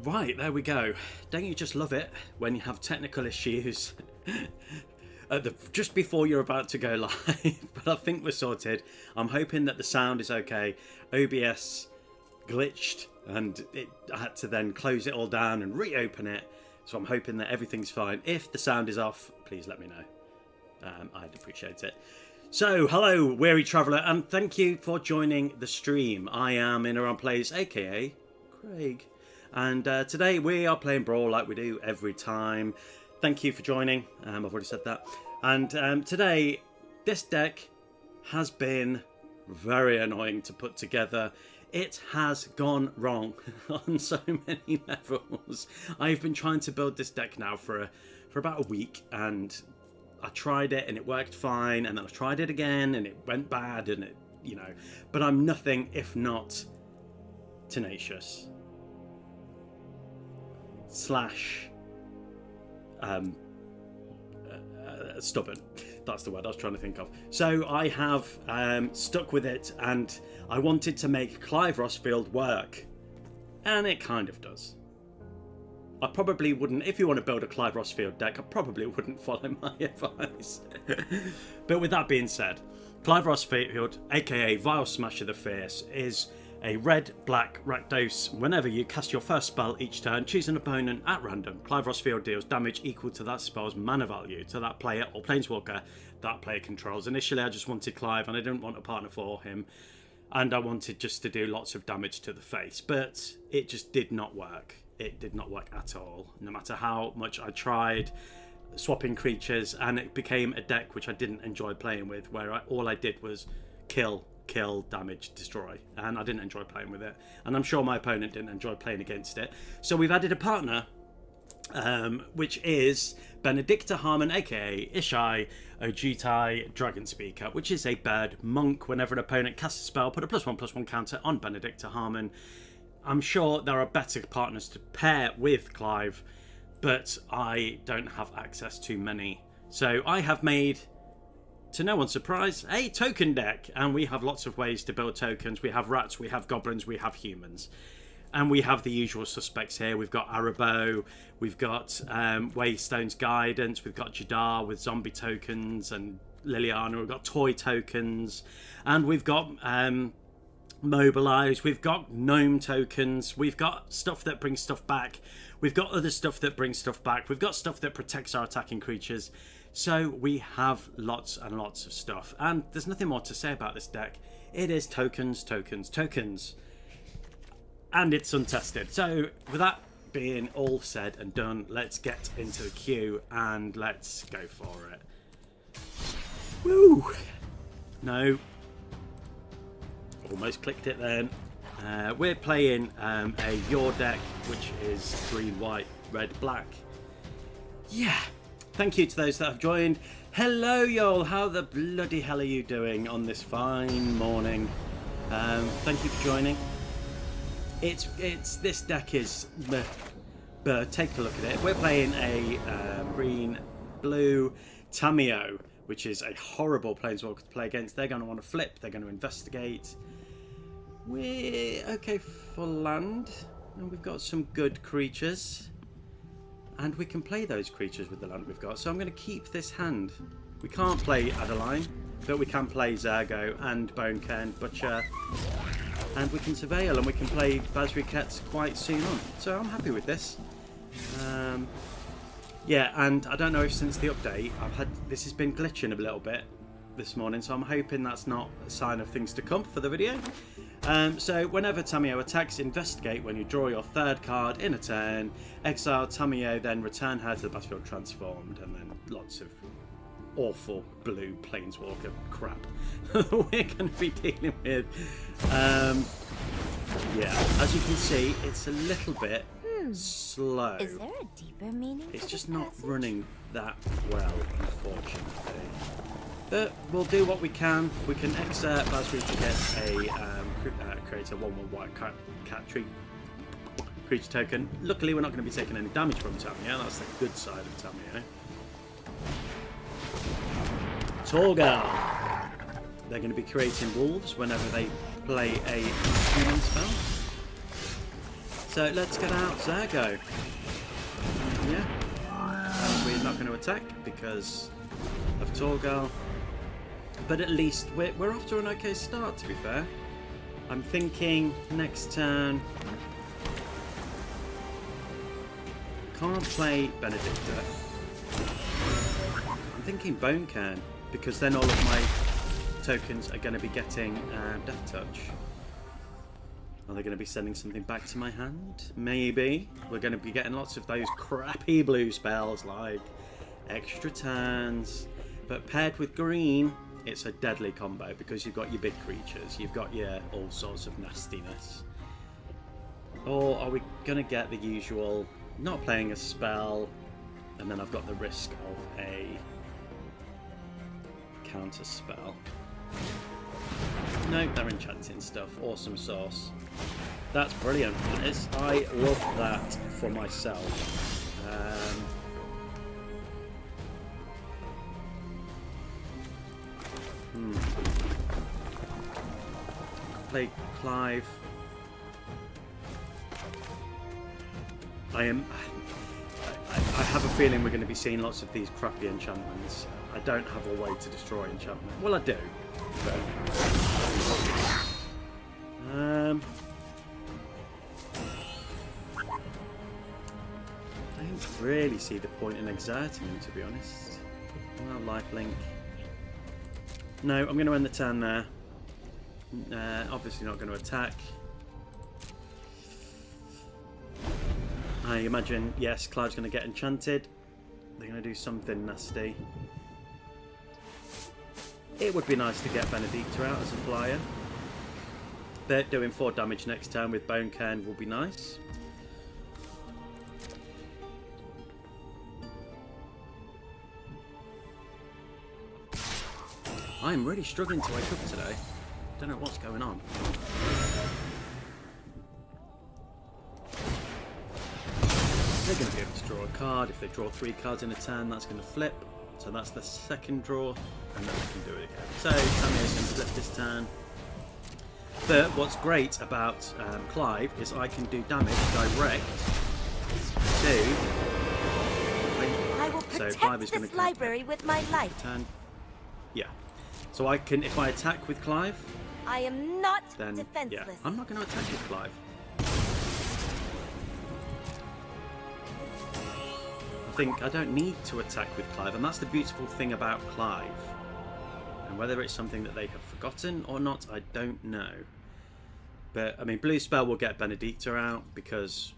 Right, there we go. Don't you just love it when you have technical issues just before you're about to go live? But I think we're sorted. I'm hoping that the sound is okay. OBS glitched and I had to then close it all down and reopen it. So I'm hoping that everything's fine. If the sound is off, please let me know. I'd appreciate it. So, hello, weary traveller, and thank you for joining the stream. I am In Around Plays, A.K.A. Craig. And today we are playing Brawl like we do every time. Thank you for joining. I've already said that. And today, this deck has been very annoying to put together. It has gone wrong on so many levels. I've been trying to build this deck now for about a week, and I tried it and it worked fine, and then I tried it again and it went bad, and it, you know, but I'm nothing if not tenacious slash stubborn. That's the word I was trying to think of. So I have stuck with it, and I wanted to make Clive Rosfield work, and it kind of does. I probably wouldn't, if you want to build a Clive Rosfield deck, I probably wouldn't follow my advice. But with that being said, Clive Rosfield, aka Vial Smasher the Fierce, is a red-black Rakdos. Whenever you cast your first spell each turn, choose an opponent at random. Clive Rosfield deals damage equal to that spell's mana value to that player or planeswalker that player controls. Initially, I just wanted Clive, and I didn't want a partner for him, and I wanted just to do lots of damage to the face, but it just did not work. It did not work at all, no matter how much I tried swapping creatures, and it became a deck which I didn't enjoy playing with, where all I did was kill, damage, destroy, and I didn't enjoy playing with it, and I'm sure my opponent didn't enjoy playing against it. So we've added a partner, which is Benedikta Harman, aka Isshin, Ojitai, Dragon Speaker, which is a bird monk. Whenever an opponent casts a spell, put a +1/+1 counter on Benedikta Harman. I'm sure there are better partners to pair with Clive, but I don't have access to many. So I have made, to no one's surprise, a token deck, and we have lots of ways to build tokens. We have rats, we have goblins, we have humans, and we have the usual suspects here. We've got Arabo, we've got Waystone's Guidance, we've got Jadar with zombie tokens, and Liliana, we've got toy tokens, and we've got Mobilize, we've got gnome tokens, we've got stuff that brings stuff back, we've got other stuff that brings stuff back, we've got stuff that protects our attacking creatures. So we have lots and lots of stuff, and there's nothing more to say about this deck. It is tokens, tokens, tokens, and it's untested. So with that being all said and done, let's get into the queue and let's go for it. Woo! No. Almost clicked it then. We're playing a Your deck, which is green, white, red, black. Yeah. Thank you to those that have joined. Hello, y'all. How the bloody hell are you doing on this fine morning? Thank you for joining. It's this deck is. Take a look at it. We're playing a green, blue Tamiyo, which is a horrible planeswalker to play against. They're going to want to flip. They're going to investigate. We're okay for land, and we've got some good creatures, and we can play those creatures with the land we've got. So I'm going to keep this hand. We can't play Adeline, but we can play Zergo and Bonekern, Butcher, and we can Surveil, and we can play Basriquette quite soon on. So I'm happy with this. Yeah, and I don't know if since the update this has been glitching a little bit this morning, so I'm hoping that's not a sign of things to come for the video. So whenever Tamiyo attacks, investigate when you draw your third card in a turn, exile Tamiyo, then return her to the battlefield transformed, and then lots of awful blue planeswalker crap we're going to be dealing with. Yeah, as you can see, it's a little bit slow. Is there a deeper meaning? It's just not running that well, unfortunately. But we'll do what we can. We can exert Basri to get a create a 1/1 white cat creature token. Luckily, we're not going to be taking any damage from Tamiyo. That's the good side of Tamiyo. Torgal. They're going to be creating wolves whenever they play a human spell. So let's get out Zergo. Yeah. We're not going to attack because of Torgal. But at least we're off to an okay start, to be fair. I'm thinking next turn... Can't play Benedikta. I'm thinking Bone Cairn, because then all of my tokens are going to be getting Death Touch. Are they going to be sending something back to my hand? Maybe. We're going to be getting lots of those crappy blue spells like extra turns. But paired with green, it's a deadly combo because you've got your big creatures, you've got your all sorts of nastiness. Or are we going to get the usual, not playing a spell, and then I've got the risk of a counter spell? No, they're enchanting stuff. Awesome sauce. That's brilliant. I love that for myself. Play Clive. I have a feeling we're going to be seeing lots of these crappy enchantments. I don't have a way to destroy enchantment. Well, I do. But... I don't really see the point in exerting them, to be honest. Well, lifelink. No, I'm going to end the turn there. Obviously not going to attack. I imagine, yes, Clive's going to get enchanted. They're going to do something nasty. It would be nice to get Benedikta out as a flyer. They're doing 4 damage next turn with Bone Cairn will be nice. I'm really struggling to wake up today. Don't know what's going on. They're going to be able to draw a card. If they draw 3 cards in a turn, that's going to flip. So that's the second draw, and then we can do it again. So Tamir's going to flip this turn. But what's great about Clive is I can do damage direct to... I will protect this library with my life. Turn. Yeah. So I can, if I attack with Clive... I am not then, defenseless. Yeah, I'm not going to attack with Clive. I don't need to attack with Clive, and that's the beautiful thing about Clive. And whether it's something that they have forgotten or not, I don't know. But I mean, blue spell will get Benedikta out because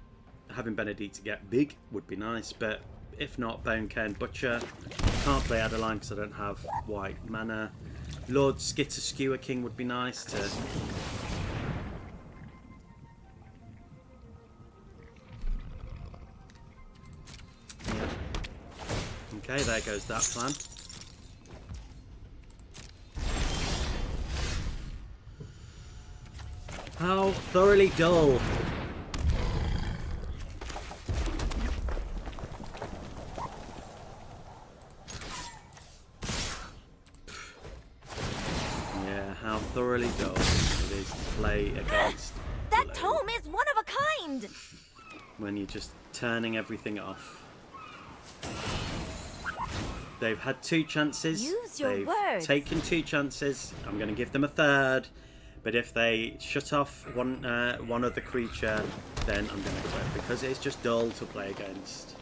having Benedikta get big would be nice. But if not, Bone Cairn Butcher. Can't play Adeline because I don't have white mana. Lord Skitter Skewer King would be nice to. Okay, there goes that plan. How thoroughly dull. Yeah, how thoroughly dull it is to play against. That tome is one of a kind! When you're just turning everything off. They've had 2 chances. Use your They've words. taken 2 chances. I'm going to give them a third. But if they shut off one other creature, then I'm going to quit because it's just dull to play against.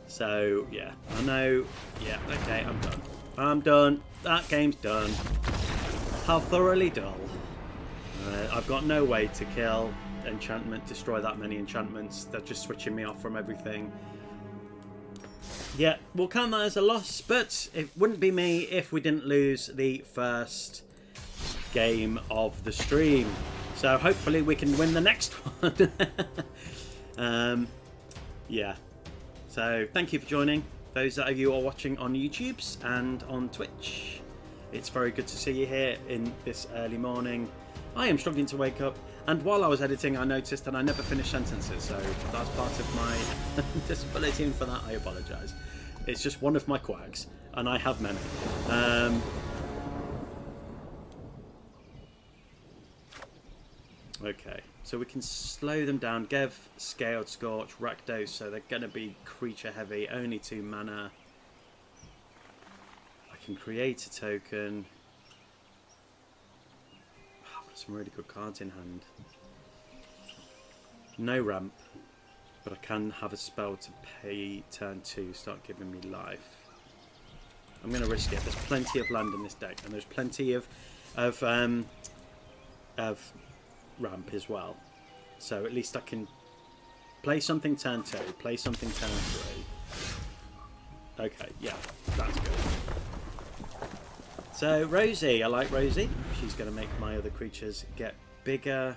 So yeah, I know. Yeah, okay, I'm done. I'm done. That game's done. How thoroughly dull. I've got no way to kill enchantment, destroy that many enchantments. They're just switching me off from everything. Yeah, we'll count that as a loss, but it wouldn't be me if we didn't lose the first game of the stream. So hopefully we can win the next one. Yeah. So thank you for joining. Those of you who are watching on YouTube's and on Twitch. It's very good to see you here in this early morning. I am struggling to wake up, and while I was editing I noticed that I never finished sentences, so that's part of my disability, and for that I apologise. It's just one of my quirks, and I have many. Okay, So we can slow them down. Gev, Scaled Scorch, Rakdos, so they're going to be creature heavy, only 2 mana. I can create a token. I've got some really good cards in hand. No ramp, but I can have a spell to pay turn 2, start giving me life. I'm going to risk it. There's plenty of land in this deck, and there's plenty of ramp as well. So at least I can play something turn 2, play something turn 3. Okay, yeah, that's good. So Rosie, I like Rosie. She's going to make my other creatures get bigger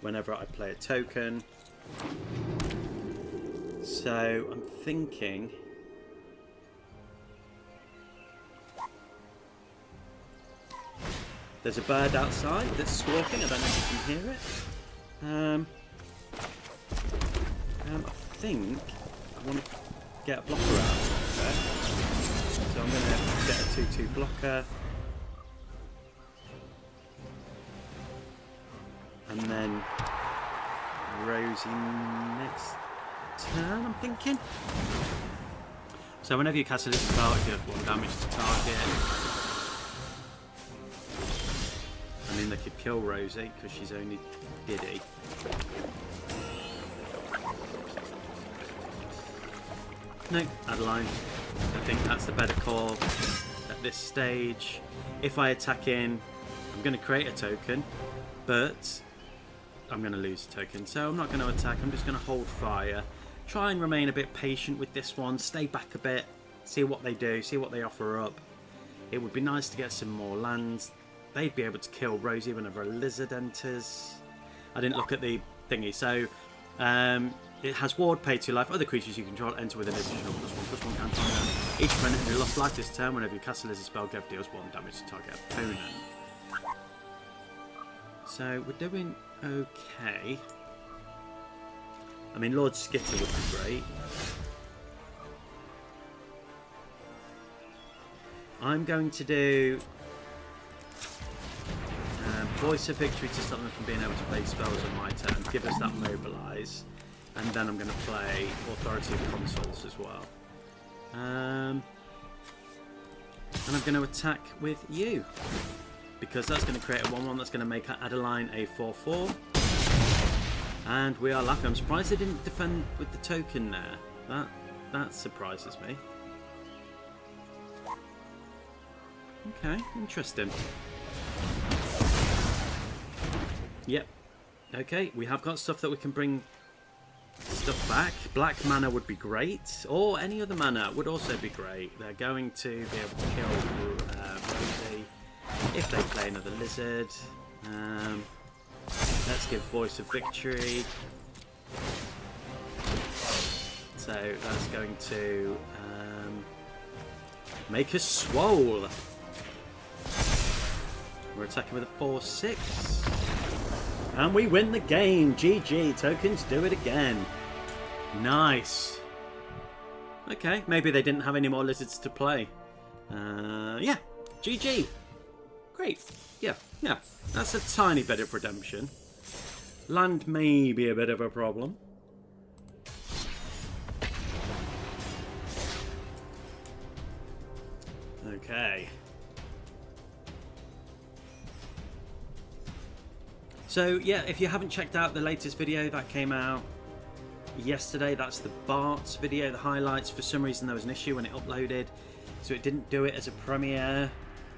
whenever I play a token. So I'm thinking... There's a bird outside that's squawking. I don't know if you can hear it. I think I want to get a blocker out there. So I'm going to get a 2/2 blocker. And then Rosie next turn, I'm thinking. So whenever you cast a little spell, it deals 1 damage to target. I mean, they could kill Rosie because she's only giddy. No, Adeline. I think that's the better call at this stage. If I attack in, I'm going to create a token, but I'm going to lose a token. So I'm not going to attack. I'm just going to hold fire. Try and remain a bit patient with this one. Stay back a bit. See what they do. See what they offer up. It would be nice to get some more lands. They'd be able to kill Rosie whenever a lizard enters. I didn't look at the thingy. So it has ward, pay 2 life. Other creatures you control enter with an additional +1/+1 counter on them. Each opponent who lost life this turn, whenever you cast a lizard spell, Gev deals 1 damage to target opponent. So we're doing okay. I mean, Lord Skitter would be great. I'm going to do Voice of Victory to stop them from being able to play spells on my turn. Give us that mobilise. And then I'm going to play Authority of Consoles as well. And I'm going to attack with you. Because that's going to create a 1/1 that's going to make Adeline a 4/4. And we are lucky. I'm surprised they didn't defend with the token there. That surprises me. Okay, interesting. Yep. Okay, we have got stuff that we can bring stuff back. Black mana would be great, or any other mana would also be great. They're going to be able to kill Rosie if they play another lizard. Let's give Voice of Victory. So that's going to make us swole. We're attacking with a 4/6. And we win the game. GG. Tokens do it again. Nice. Okay, maybe they didn't have any more lizards to play. Yeah. GG. Great. Yeah. That's a tiny bit of redemption. Land may be a bit of a problem. Okay. So yeah, if you haven't checked out the latest video that came out yesterday, that's the Bart's video, the highlights. For some reason there was an issue when it uploaded, so it didn't do it as a premiere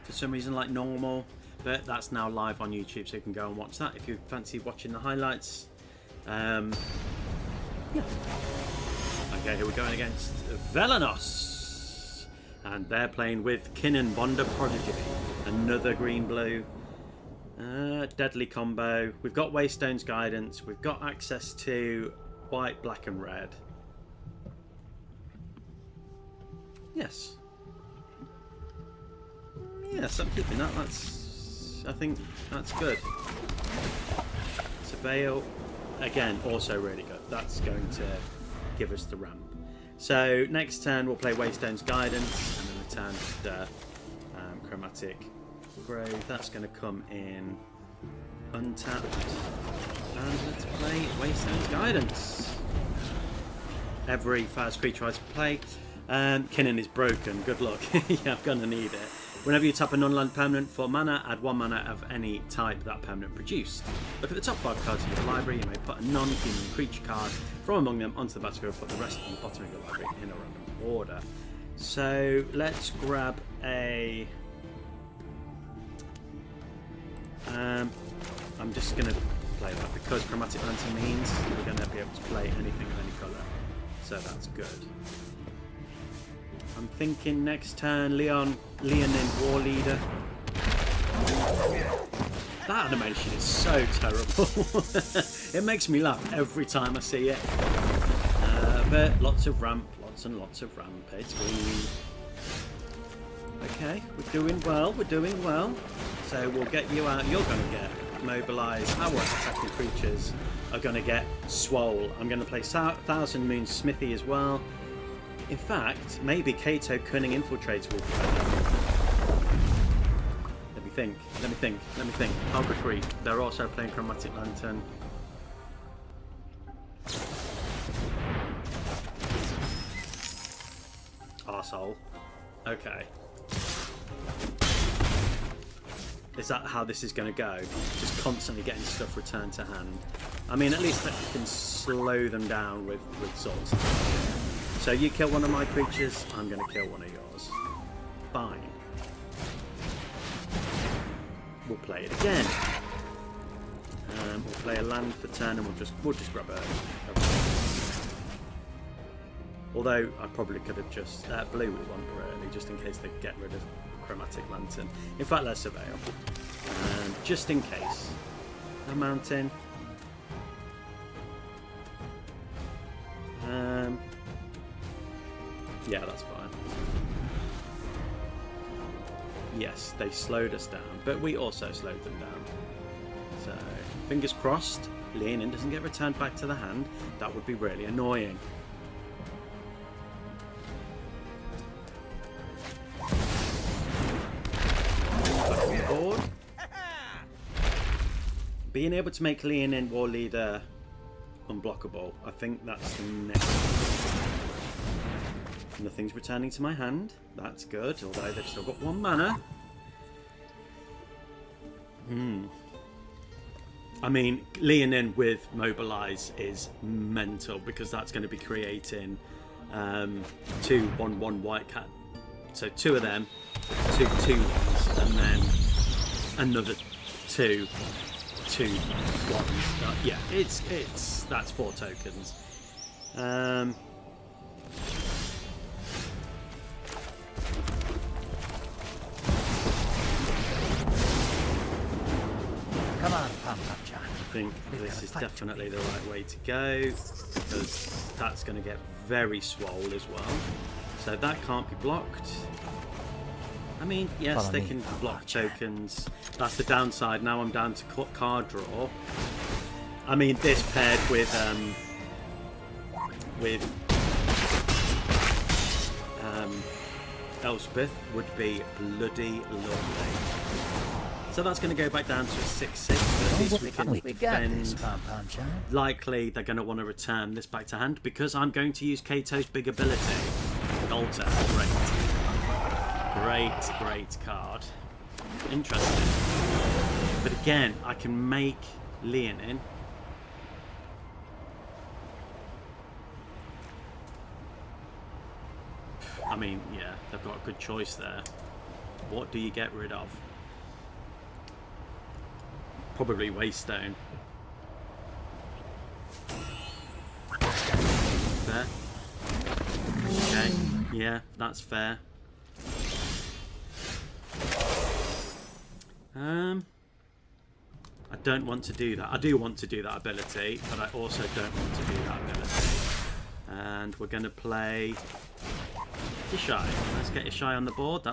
for some reason like normal, but that's now live on YouTube, so you can go and watch that if you fancy watching the highlights. Yeah. Okay, here we're going against Velanos, and they're playing with Kinnan Bonda Prodigy, another green-blue. Deadly combo. We've got Waystone's Guidance. We've got access to white, black and red. Yes. Yes, I'm keeping that. I think that's good. Surveil, again, also really good. That's going to give us the ramp. So next turn we'll play Waystone's Guidance, and then return to Chromatic Grove. That's going to come in untapped. And let's play Waystone's Guidance. Every fast creature I play, Kinnan is broken. Good luck. Yeah, I'm gonna need it. Whenever you tap a non-land permanent for mana, add 1 mana of any type that permanent produced. Look at the top 5 cards of your library. You may put a non-human creature card from among them onto the battlefield. Put the rest on the bottom of your library in a random order. So let's grab a. I'm just gonna play that because Chromatic Lantern means we're gonna be able to play anything of any colour. So that's good. I'm thinking next turn, Leonin War Leader. That animation is so terrible. It makes me laugh every time I see it. But lots of ramp, lots and lots of ramp. It's okay, we're doing well, we're doing well. So we'll get you out. You're going to get mobilised. Our attacking creatures are going to get swole. I'm going to play Thousand Moon Smithy as well. In fact, maybe Kato Cunning Infiltrator will play. Let me think. Harbor Creek. They're also playing Chromatic Lantern. Arsehole. Okay. Is that how this is going to go? Just constantly getting stuff returned to hand. I mean, at least I can slow them down with swords. So you kill one of my creatures, I'm going to kill one of yours. Fine. We'll play it again. We'll play a land for turn, and we'll just grab a although I probably could have just blue with one really, just in case they get rid of Chromatic Lantern. In fact, let's surveil. Just in case. A mountain. Yeah, that's fine. Yes, they slowed us down, but we also slowed them down. So, fingers crossed, Leonin doesn't get returned back to the hand. That would be really annoying. Back on the board. Being able to make Leonin War Leader unblockable, I think that's the next. Nothing's returning to my hand. That's good, although they've still got 1 mana. I mean, Leonin with Mobilize is mental because that's going to be creating 2 1/1 white cat. So 2 of them, 2 2/1s, and then another 2 2/1s. Yeah, that's 4 tokens. Come on, Pom-Pom-Chan. I think this is definitely the right way to go because that's going to get very swole as well. So that can't be blocked. I mean, yes, they can block tokens. That's the downside. Now I'm down to card draw. I mean, this paired with Elspeth would be bloody lovely. So that's going to go back down to a 6/6, but at least we can defend. Likely they're going to want to return this back to hand because I'm going to use Kato's big ability. Alter. Great card. Interesting. But again, I can make Leonin. I mean, yeah, they've got a good choice there. What do you get rid of? Probably Waystone. Fair. Okay, yeah, that's fair. I don't want to do that. I do want to do that ability, but I also don't want to do that ability. And we're going to play Isshin. Let's get Isshin on the board.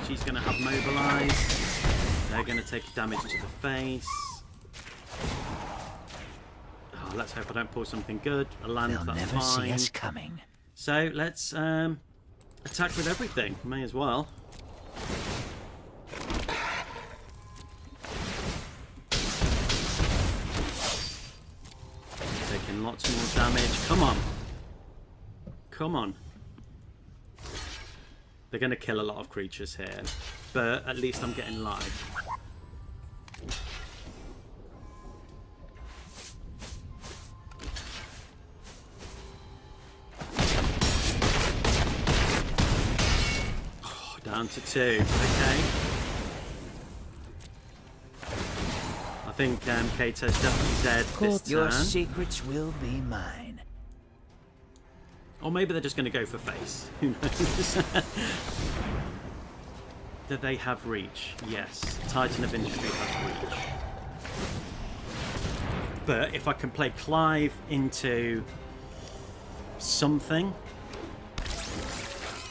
She's going to have Mobilize. They're going to take damage to the face. Oh, let's hope I don't pull something good. A land, They'll that's never fine. see us coming. So let's attack with everything. May as well. and lots more damage. Come on. Come on. They're going to kill a lot of creatures here, but at least I'm getting life. Oh, down to 2. Okay. I think Kato's definitely dead this turn. Your secrets will be mine. Or maybe they're just going to go for face. Who knows? Do they have reach? Yes. Titan of Industry has reach. But if I can play Clive into something,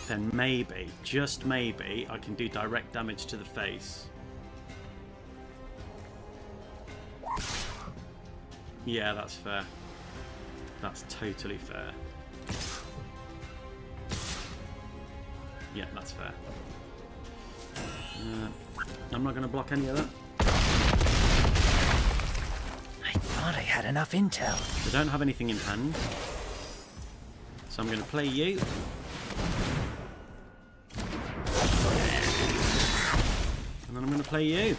then maybe, just maybe, I can do direct damage to the face. Yeah, that's fair. That's totally fair. Yeah, that's fair. I'm not going to block any of that. I thought I had enough intel. I don't have anything in hand. So I'm going to play you. And then I'm going to play you.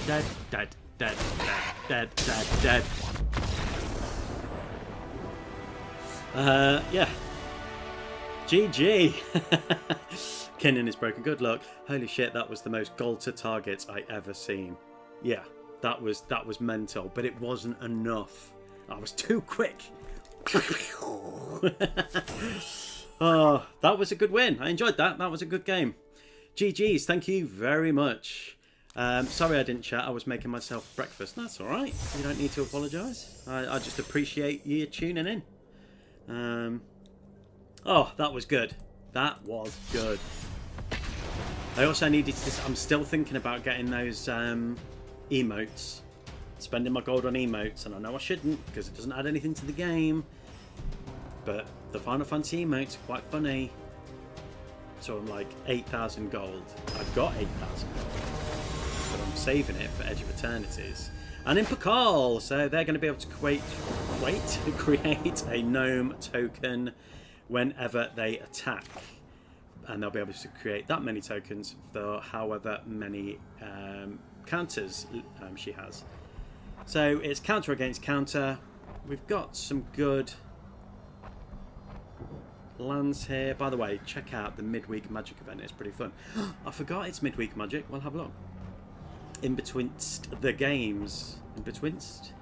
Dead, dead, dead, dead, dead, dead, dead. Yeah. GG. Kennen is broken. Good luck. Holy shit, that was the most Galter targets I ever seen. Yeah, that was mental, but it wasn't enough. I was too quick. Oh, that was a good win. I enjoyed that. That was a good game. GG's. Thank you very much. Sorry I didn't chat. I was making myself breakfast. That's all right. You don't need to apologise. I just appreciate you tuning in. Oh, that was good. That was good. I also needed to... I'm still thinking about getting those emotes. Spending my gold on emotes. And I know I shouldn't because it doesn't add anything to the game. But the Final Fantasy emotes are quite funny. So I'm like 8,000 gold. I've got 8,000 gold. But I'm saving it for Edge of Eternities. And in Pakal, so they're going to be able to create a gnome token whenever they attack. And they'll be able to create that many tokens for however many counters she has. So it's counter against counter. We've got some good lands here. By the way, check out the midweek magic event. It's pretty fun. I forgot it's midweek magic. Well, have a look. In betwixt the games. In betwixt?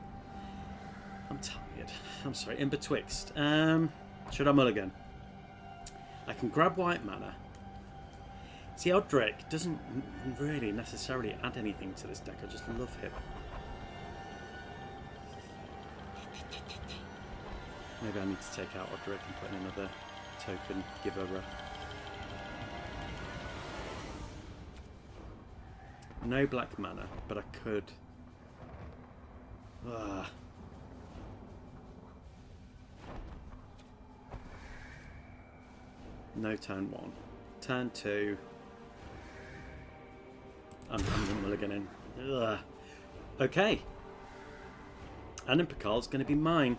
I'm tired. I'm sorry. In betwixt. Should I mulligan? I can grab white mana. See, Odric doesn't really necessarily add anything to this deck. I just love him. Maybe I need to take out Odric and put in another token giver. No black mana, but I could. No turn 1. Turn 2. I'm mulliganing. Okay. Animpical's going to be mine.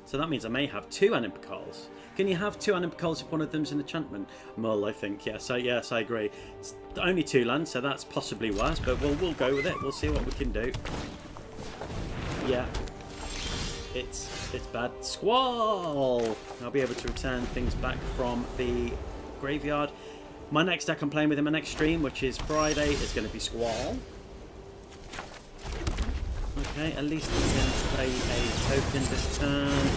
So that means I may have 2 Animpicals. Can you have 2 Animpicals if one of them's an enchantment? Mull, I think. Yes, I agree. It's only 2 lands, so that's possibly worse, but we'll go with it. We'll see what we can do. Yeah. It's bad. Squall! I'll be able to return things back from the graveyard. My next deck I'm playing with in my next stream, which is Friday, is going to be Squall. Okay, at least we can play a token this turn.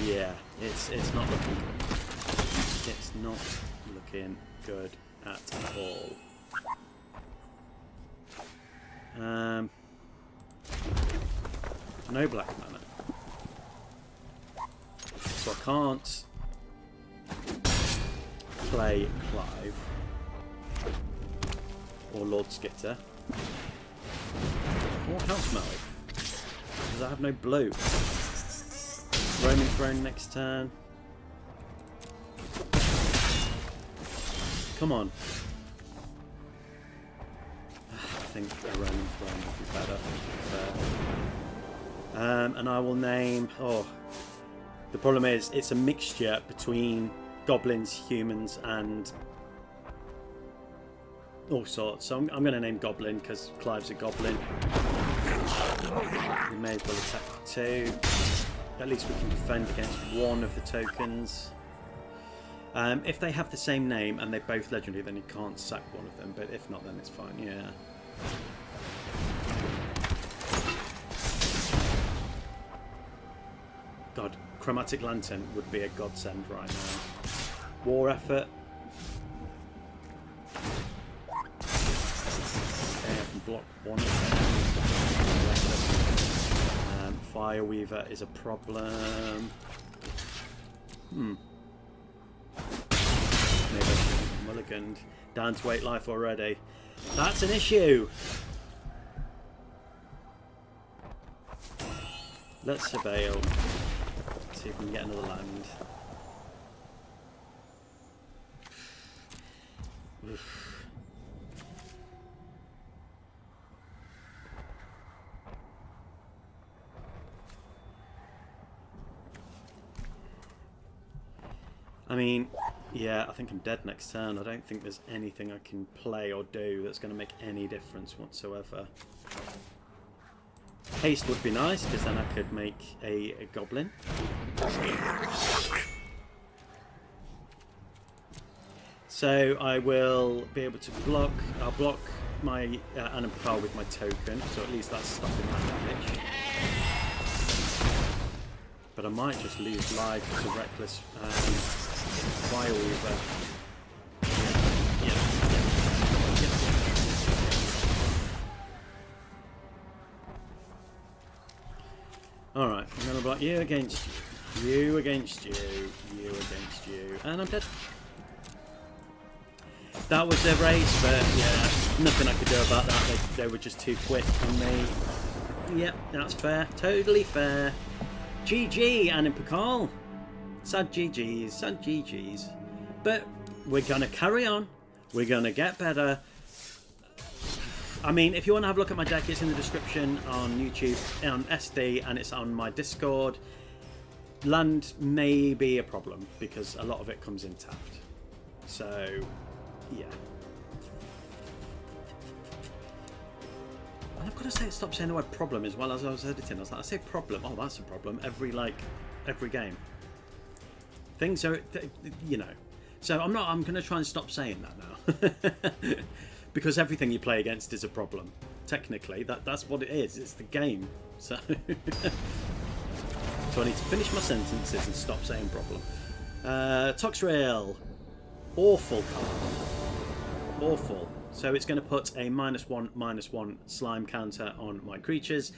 Yeah, it's not looking good. It's not looking good at all. No black mana. So I can't play Clive or Lord Skitter or House Mallet because I have no blue. Roaming Throne next turn. Come on. think a Ronin Throne would be better. And I will name... Oh, the problem is it's a mixture between goblins, humans, and all sorts. So I'm going to name Goblin because Clive's a goblin. We may as well attack for 2. At least we can defend against one of the tokens. If they have the same name and they're both legendary, then you can't sack one of them. But if not, then it's fine. Yeah. God, Chromatic Lantern would be a godsend right now. War Effort. Okay, I can block one of them. Fire Weaver is a problem. Maybe I should have mulliganed. Down to 8 life already. That's an issue. Let's surveil. See if we can get another land. Oof. I mean, yeah, I think I'm dead next turn. I don't think there's anything I can play or do that's going to make any difference whatsoever. Haste would be nice, because then I could make a goblin. So I will be able to block. I'll block my Anapar with my token, so at least that's stopping that damage. But I might just lose life to Reckless Fire Weaver. Alright, I'm going to block you against you, you against you, you against you, and I'm dead. That was their race, but yeah, nothing I could do about that. They were just too quick on me. Yep, that's fair. Totally fair. GG, Anna Pakal. Sad GGs, sad GGs. But we're going to carry on. We're going to get better. I mean, if you want to have a look at my deck, it's in the description on YouTube, on SD, and it's on my Discord. Land may be a problem, because a lot of it comes in tapped. So, yeah. And I've got to say, stop saying the word problem as well as I was editing. I was like, I say problem, oh, that's a problem, every game. Things are, you know. So I'm going to try and stop saying that now. Because everything you play against is a problem. Technically, that's what it is. It's the game. So, so I need to finish my sentences and stop saying problem. Toxrail. Awful card. Awful. So it's going to put a -1/-1 slime counter on my creatures.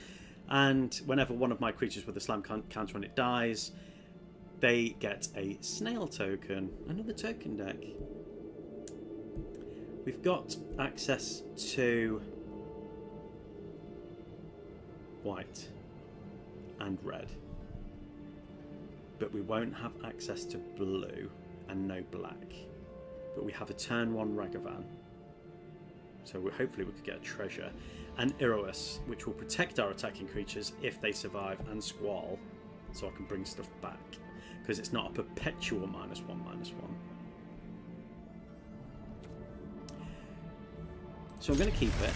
And whenever one of my creatures with a slime counter on it dies, they get a snail token. Another token deck. We've got access to white and red, but we won't have access to blue and no black. But we have a turn 1 Ragavan, so hopefully we could get a treasure, and Iroas, which will protect our attacking creatures if they survive, and Squall, so I can bring stuff back, because it's not a perpetual -1/-1. So I'm going to keep it,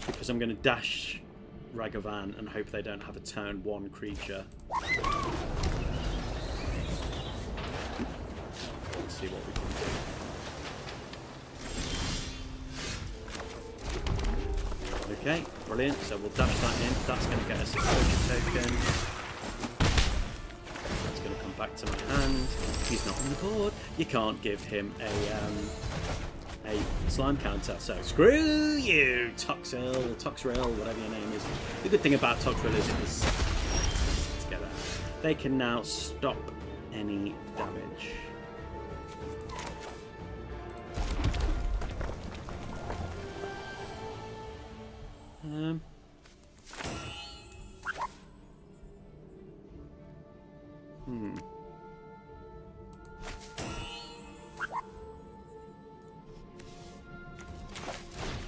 because I'm going to dash Ragavan and hope they don't have a turn 1 creature. Let's see what we can do. Okay, brilliant. So we'll dash that in. That's going to get us a exposure token. That's going to come back to my hand. He's not on the board. You can't give him a slime counter, so screw you, Toxrail, whatever your name is. The good thing about Toxrail is together. They can now stop any damage.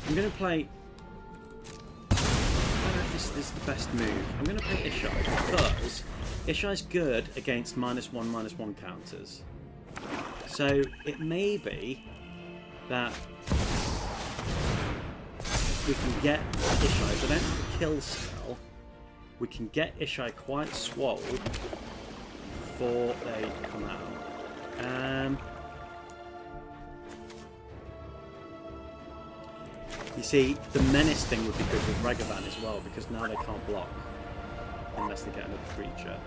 I'm going to play is the best move? I'm going to play Isshin because Ishai's good against -1/-1 counters. So it may be that we can get Isshin, if I don't have a kill spell, we can get Isshin quite swole before they come out. You see, the menace thing would be good with Ragavan as well, because now they can't block unless they get another creature.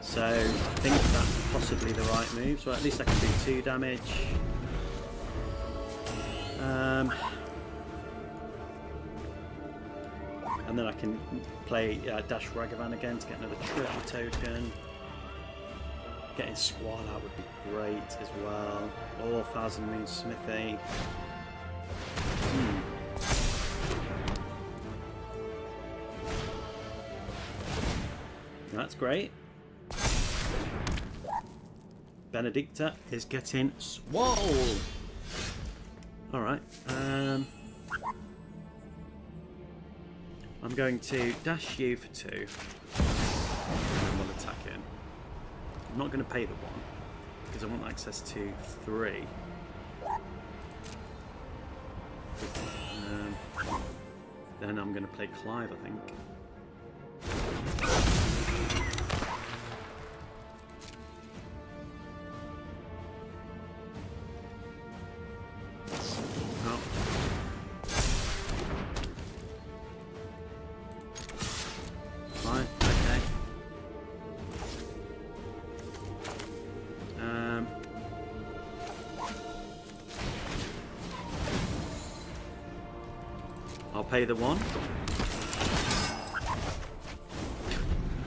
So I think that's possibly the right move. So at least I can do 2 damage. And then I can play Dash Ragavan again to get another treasure token. Getting Squall out would be great as well. Or Thousand Moon Smithy. That's great. Benedikta is getting swole. Alright. I'm going to dash you for 2. And we'll attack in. I'm not going to pay the 1 because I want access to 3. Then I'm going to play Clive, I think. I'll pay the 1.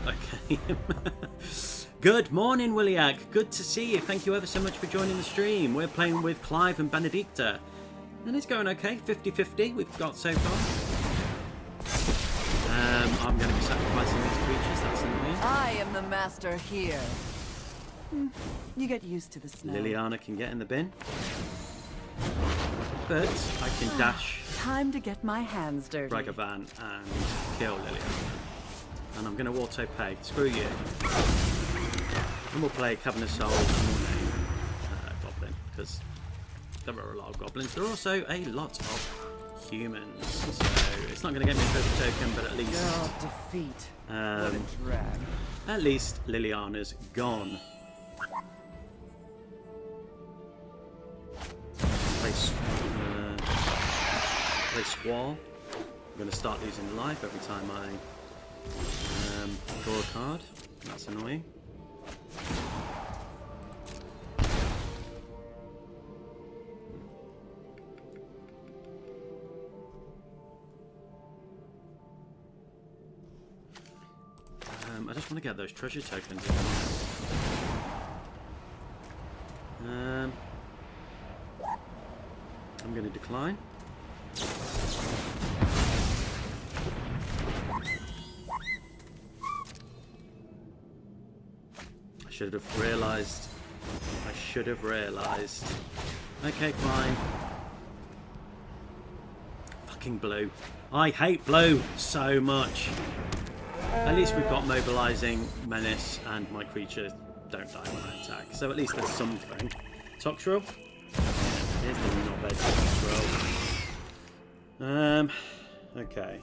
Okay. Good morning, Williak. Good to see you. Thank you ever so much for joining the stream. We're playing with Clive and Benedikta. And it's going okay. 50-50 we've got so far. I'm going to be sacrificing these creatures. That's annoying. I am the master here. You get used to the smell. Liliana can get in the bin. But I can dash Time to get my hands dirty. Ragavan and kill Liliana. And I'm going to auto pay. Screw you. And we'll play Cavern of Souls and we'll name Goblin, because there are a lot of goblins. There are also a lot of humans. So it's not going to get me a treasure token, but at least Your defeat. What a drag. at least Liliana's gone. Play Squall. I'm going to start losing life every time I draw a card. That's annoying. I just want to get those treasure tokens. I'm going to decline. I should have realised. Okay, fine. Fucking blue. I hate blue so much. At least we've got mobilising, menace, and my creatures don't die when I attack. So at least there's something. Toxrill. Here's the knobhead Toxrill. Okay.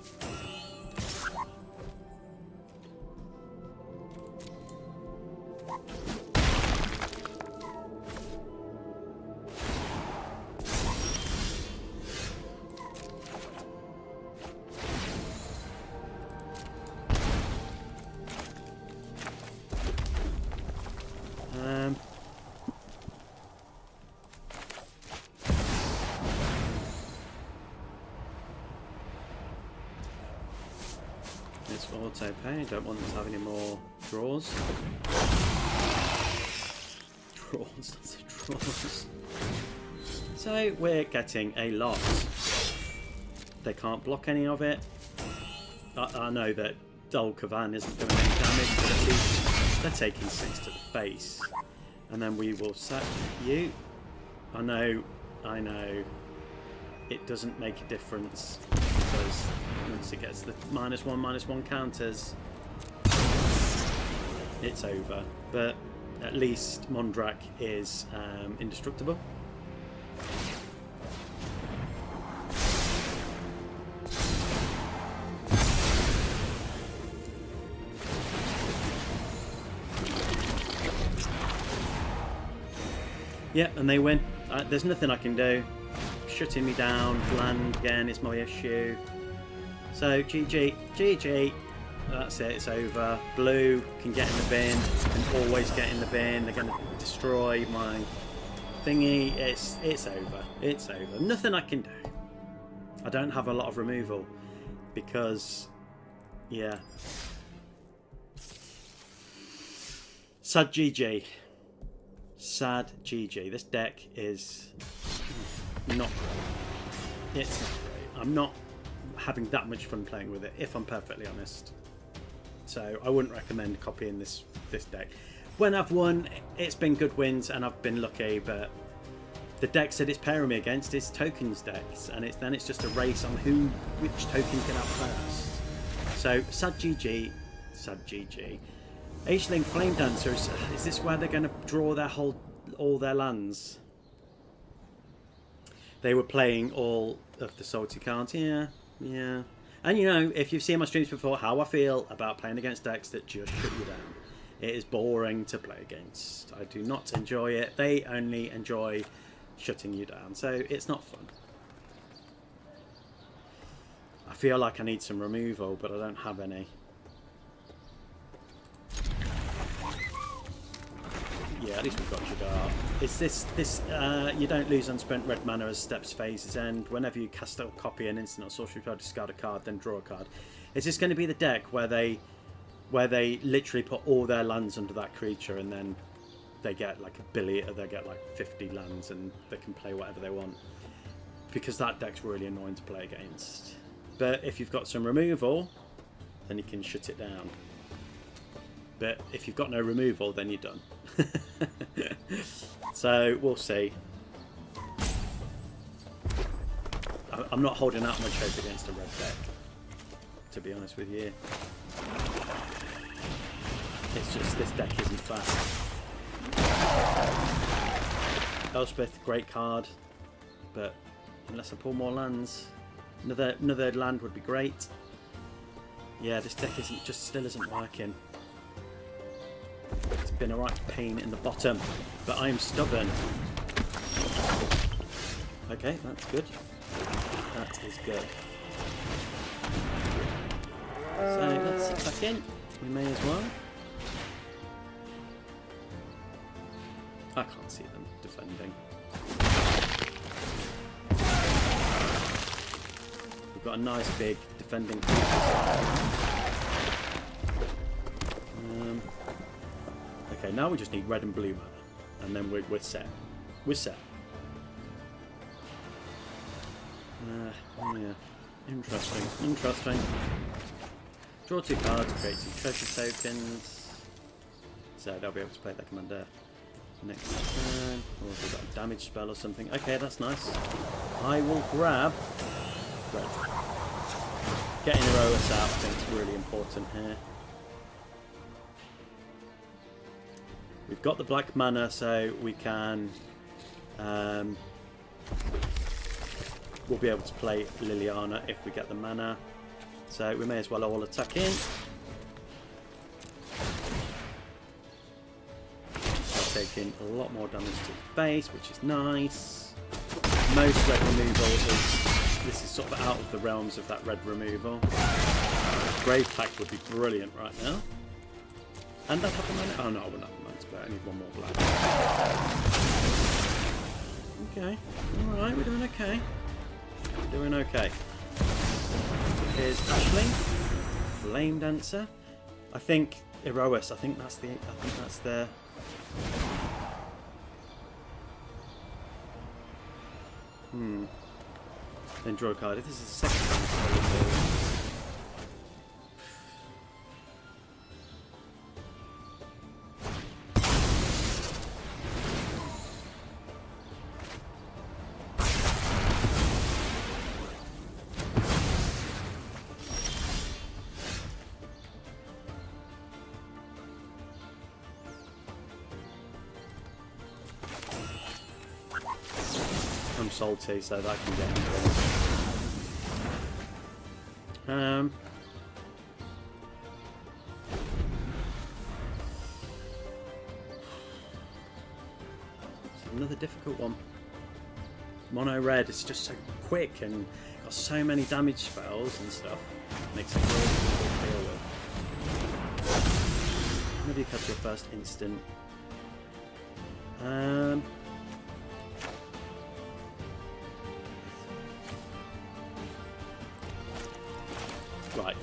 Auto pay. Don't want them to have any more draws. Draws. So we're getting a lot. They can't block any of it. I know that Dull Cavan isn't doing any damage, but at least they're taking 6 to the face. And then we will sack you. I know. It doesn't make a difference. because once it gets the -1/-1 counters, it's over. But at least Mondrak is indestructible. Yep, and they win. There's nothing I can do. Shutting me down, land again is my issue. So GG, GG. That's it, it's over. Blue can get in the bin, can always get in the bin. They're going to destroy my thingy. It's over. It's over. Nothing I can do. I don't have a lot of removal because, yeah. Sad GG. Sad GG. This deck is not great. It's not great. I'm not having that much fun playing with it, if I'm perfectly honest. So I wouldn't recommend copying this deck. When I've won, it's been good wins and I've been lucky, but the decks that it's pairing me against is tokens decks, and then it's just a race on which token can out first. So sad GG, sad GG. Aisling Flame Dancers, is this where they're going to draw all their lands? They were playing all of the salty cards, yeah. And you know, if you've seen my streams before, how I feel about playing against decks that just shut you down. It is boring to play against. I do not enjoy it. They only enjoy shutting you down, so it's not fun. I feel like I need some removal, but I don't have any. Yeah, at least we've got Jadar. Is this you don't lose unspent red mana as steps phases end. Whenever you cast or copy an instant or sorcery card, discard a card, then draw a card. Is this going to be the deck where they literally put all their lands under that creature and then they get like a billion, or they get like 50 lands and they can play whatever they want? Because that deck's really annoying to play against. But if you've got some removal, then you can shut it down. But if you've got no removal, then you're done. So we'll see. I'm not holding out much hope against a red deck, to be honest with you. It's just this deck isn't fast. Elspeth, great card, but unless I pull more lands, another land would be great. Yeah, this deck still isn't working. It's been a right pain in the bottom, but I'm stubborn. Okay, that's good. That is good. So let's sit back in. We may as well. I can't see them defending. We've got a nice big defending. Okay, now we just need red and blue mana, and then we're set. We're set. Yeah, interesting. Draw 2 cards, create 2 treasure tokens. So they'll be able to play their commander next turn. Or if we've got a damage spell or something. Okay, that's nice. I will grab red. Getting Herois out, I think, is really important here. We've got the black mana, so we can we'll be able to play Liliana if we get the mana. So we may as well all attack in. They're taking a lot more damage to the face, which is nice. Most red removal this is sort of out of the realms of that red removal. Grave Pact would be brilliant right now. And I'd have the mana. Oh no, I wouldn't have the mana, but I need one more black. Okay. Alright, we're doing okay. We're doing okay. Here's Aisling. Flame Dancer. I think Herois, I think that's the Then draw a card. If this is the second time. I'm salty, so that can get into it. Another difficult one. Mono red is just so quick and got so many damage spells and stuff. Makes it really difficult to deal with. Maybe you catch your first instant. Right.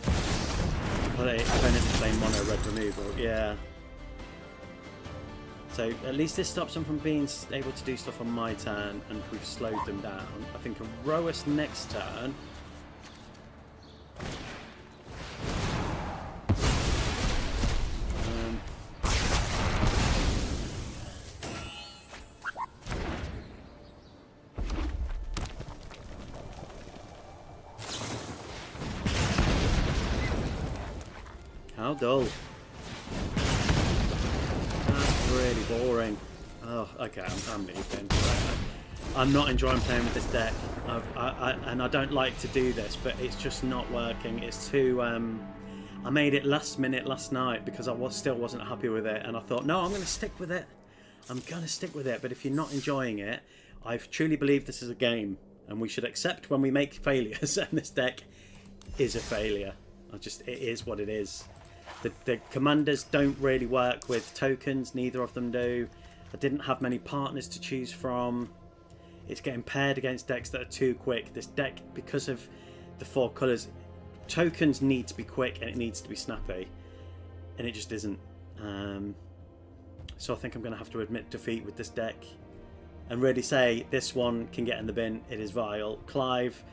Opponents playing mono red removal. Yeah. So at least this stops them from being able to do stuff on my turn, and we've slowed them down. I think a Roas next turn. How dull. Really boring. Oh, okay, I'm leaving. I'm not enjoying playing with this deck, and I don't like to do this, but it's just not working. It's too. I made it last minute last night because I still wasn't happy with it, and I thought, no, I'm going to stick with it. I'm going to stick with it. But if you're not enjoying it, I truly believe this is a game, and we should accept when we make failures. And this deck is a failure. It is what it is. The commanders don't really work with tokens, neither of them do. I didn't have many partners to choose from. It's getting paired against decks that are too quick. This deck, because of the 4 colours, tokens need to be quick and it needs to be snappy. And it just isn't. So I think I'm going to have to admit defeat with this deck. And really say this one can get in the bin. It is Vial. Clive,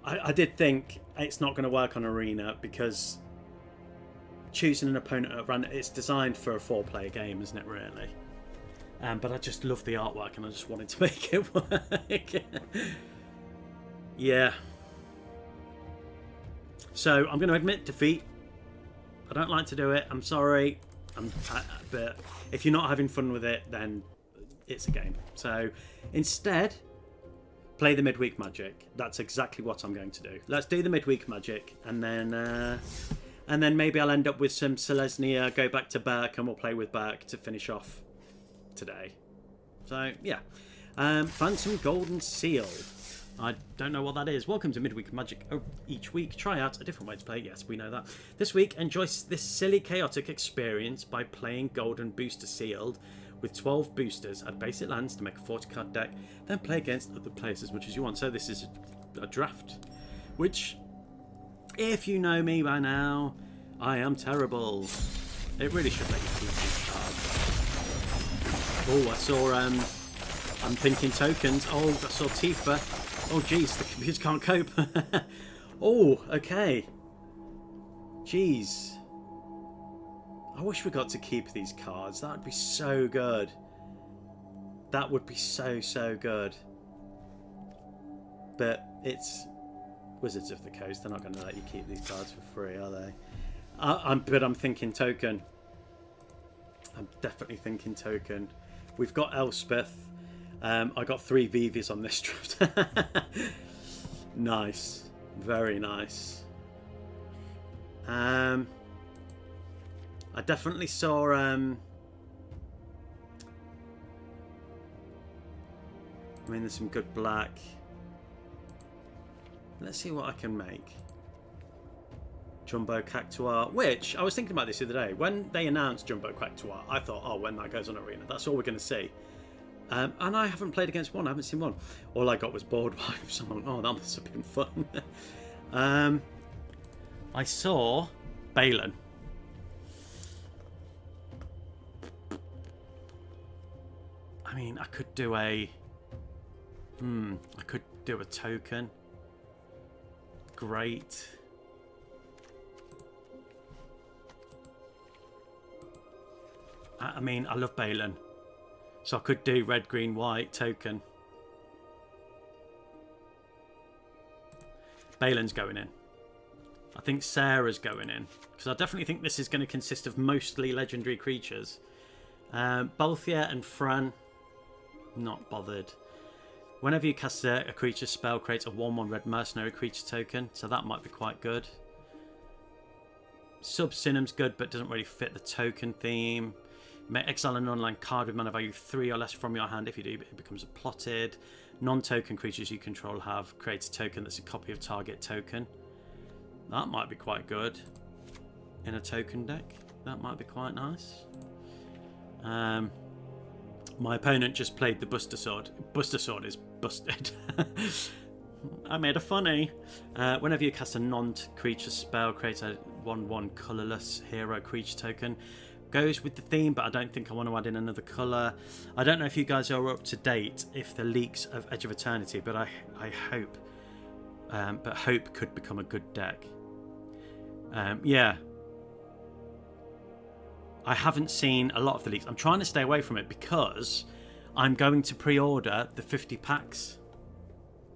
I did think it's not going to work on Arena because choosing an opponent at random, it's designed for a 4-player game, isn't it, really? But I just love the artwork and I just wanted to make it work. Yeah. So I'm going to admit defeat. I don't like to do it. I'm sorry. But if you're not having fun with it, then it's a game. So instead, play the midweek magic. That's exactly what I'm going to do. Let's do the midweek magic, and then maybe I'll end up with some Selesnya, go back to Berk, and we'll play with Berk to finish off today. So, yeah. Phantom Golden Seal. I don't know what that is. Welcome to Midweek Magic. Each week, try out a different way to play. Yes, we know that. This week, enjoy this silly, chaotic experience by playing Golden Booster Sealed with 12 boosters at basic lands to make a 40-card deck, then play against other players as much as you want. So this is a draft, which, if you know me by now, I am terrible. It really should let you keep these cards. Oh, I saw, I'm thinking tokens. Oh, I saw Tifa. Oh, jeez, the computer can't cope. Oh, okay. Jeez. I wish we got to keep these cards. That would be so good. That would be so, so good. But it's Wizards of the Coast. They're not going to let you keep these cards for free, are they? But I'm thinking token. I'm definitely thinking token. We've got Elspeth. I got 3 Vivis on this draft. Nice. Very nice. I definitely saw... I mean, there's some good black. Let's see what I can make. Jumbo Cactuar, which I was thinking about this the other day. When they announced Jumbo Cactuar, I thought, oh, when that goes on Arena, that's all we're going to see. And I haven't played against one. I haven't seen one. All I got was board wipes. I'm like, oh, that must have been fun. I saw Balin. I mean, I could do a... I could do a token. Great. I mean, I love Balin. So I could do red, green, white, token. Balin's going in. I think Sarah's going in. Because I definitely think this is going to consist of mostly legendary creatures. Balthia and Fran, not bothered. Whenever you cast a creature spell, creates a 1/1 red mercenary creature token, so that might be quite good. Subsinum's good, but doesn't really fit the token theme. You may exile an online card with mana value 3 or less from your hand. If you do, it becomes a plotted. Non-token creatures you control have create a token that's a copy of target token. That might be quite good in a token deck. That might be quite nice. My opponent just played the Buster Sword. Buster Sword is busted. I made a funny. Whenever you cast a non-creature spell, create a 1/1 colourless hero creature token. Goes with the theme, but I don't think I want to add in another colour. I don't know if you guys are up to date if the leaks of Edge of Eternity, but I hope. But hope could become a good deck. Yeah. I haven't seen a lot of the leaks. I'm trying to stay away from it because I'm going to pre-order the 50 packs.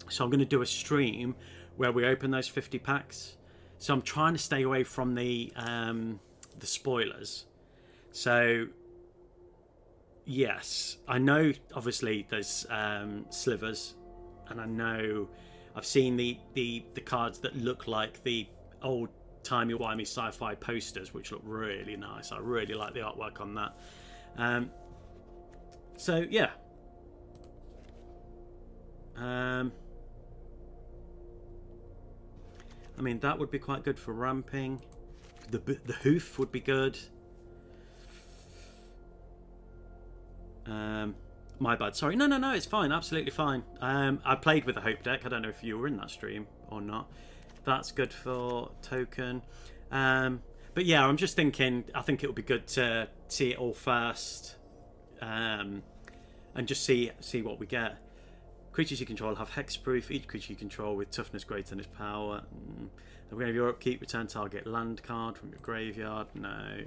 So I'm going to do a stream where we open those 50 packs. So I'm trying to stay away from the spoilers. So yes, I know obviously there's slivers, and I know I've seen the cards that look like the old timey-wimey sci-fi posters, which look really nice. I really like the artwork on that. So yeah. I mean, that would be quite good for ramping. The hoof would be good. My bad. Sorry. No. It's fine. Absolutely fine. I played with a Hope deck. I don't know if you were in that stream or not. That's good for token. But yeah, I'm just thinking. I think it would be good to see it all first, and just see what we get. Creatures you control have hexproof. Each creature you control with toughness greater than its power. At the beginning of your upkeep, return target land card from your graveyard. No.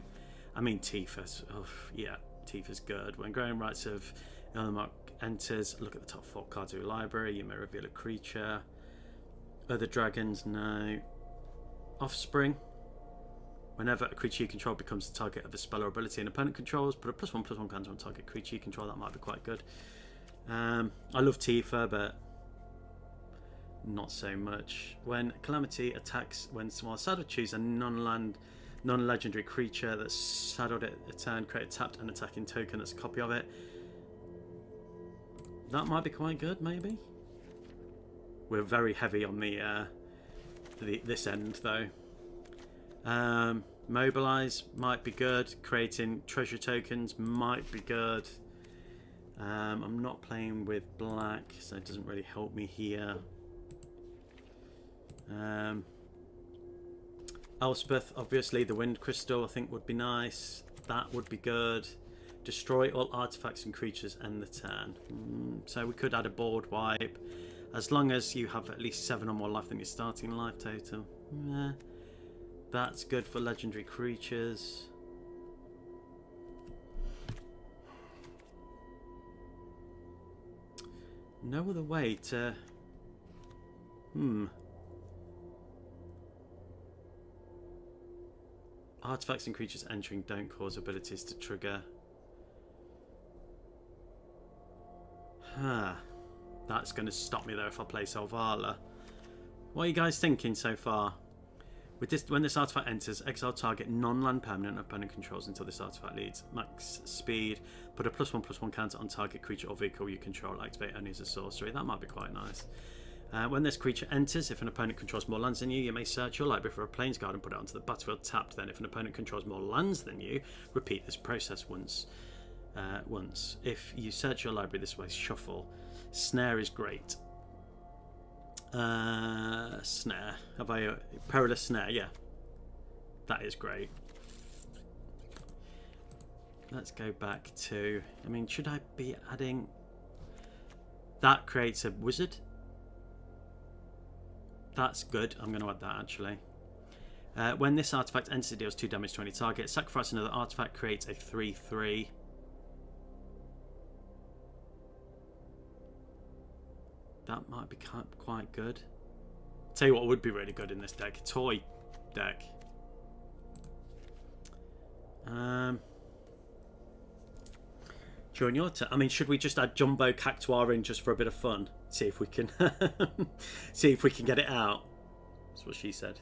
I mean, Tifa's. Oh, yeah, Tifa's good. When Growing Rights of Ilmark enters, look at the top 4 cards of your library. You may reveal a creature. Other dragons, no. Offspring. Whenever a creature you control becomes the target of a spell or ability an opponent controls, put a +1/+1 counter on target creature you control. That might be quite good. I love Tifa, but not so much. When Calamity attacks, while saddled, choose a non-legendary creature that's saddled at a turn, create a tapped and attacking token that's a copy of it. That might be quite good, maybe. We're very heavy on this end, though. Mobilize might be good. Creating treasure tokens might be good. I'm not playing with black, so it doesn't really help me here. Elspeth, obviously, the Wind Crystal, I think would be nice. That would be good. Destroy all artifacts and creatures end the turn. So we could add a board wipe. As long as you have at least 7 or more life than your starting life total. That's good for legendary creatures. No other way to... Artifacts and creatures entering don't cause abilities to trigger. That's going to stop me there if I play Selvala. What are you guys thinking so far? With this, when this artifact enters, exile target non-land permanent opponent controls until this artifact leads max speed. Put a +1/+1 counter on target creature or vehicle you control. Activate only as a sorcery. That might be quite nice. When this creature enters, if an opponent controls more lands than you, you may search your library for a Planesguard and put it onto the battlefield tapped. Then, if an opponent controls more lands than you, repeat this process once. If you search your library this way, shuffle. Snare is great. Snare. Have I Perilous Snare? Yeah, that is great. Let's go back to. I mean, should I be adding? That creates a wizard. That's good. I'm going to add that actually. When this artifact enters, it deals 2 damage to any target. Sacrifice another artifact, creates a 3/3. That might be quite good. Tell you what would be really good in this deck. Toy deck. During your turn. I mean, should we just add Jumbo Cactuar in just for a bit of fun? See if we can see if we can get it out. That's what she said.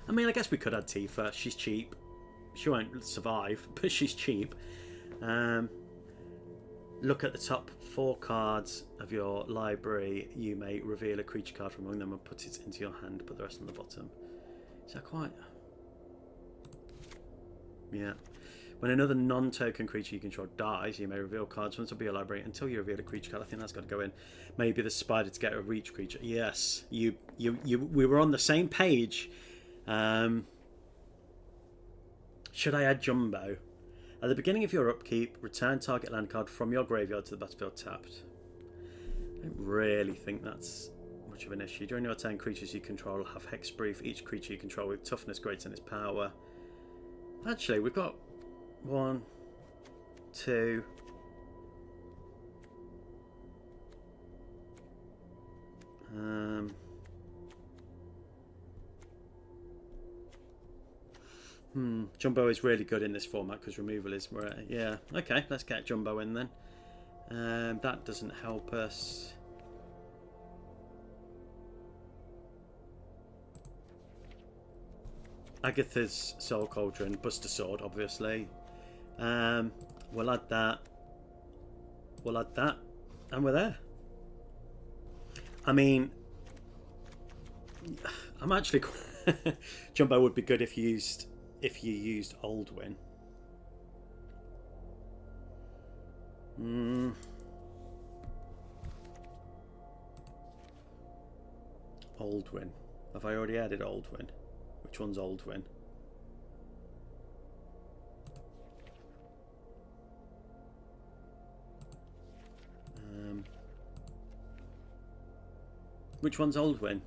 I mean, I guess we could add Tifa. She's cheap. She won't survive, but she's cheap. Look at the top 4 cards of your library. You may reveal a creature card from among them and put it into your hand. Put the rest on the bottom. Is that quite? Yeah. When another non-token creature you control dies, you may reveal cards once it'll be your library until you reveal a creature card. I think that's got to go in. Maybe the spider to get a reach creature. Yes, we were on the same page. Should I add Jumbo? At the beginning of your upkeep, return target land card from your graveyard to the battlefield tapped. I don't really think that's much of an issue. During your turn, creatures you control have hexproof. Each creature you control with toughness greater than its power. Actually, we've got 1, 2. Jumbo is really good in this format because removal is rare. Yeah, okay, let's get Jumbo in then. That doesn't help us. Agatha's Soul Cauldron, Buster Sword, obviously. We'll add that. We'll add that, and we're there. I mean, I'm actually Jumbo would be good if you used Oldwin. Oldwin. Have I already added Oldwin? Which one's Oldwin? Which one's Oldwin?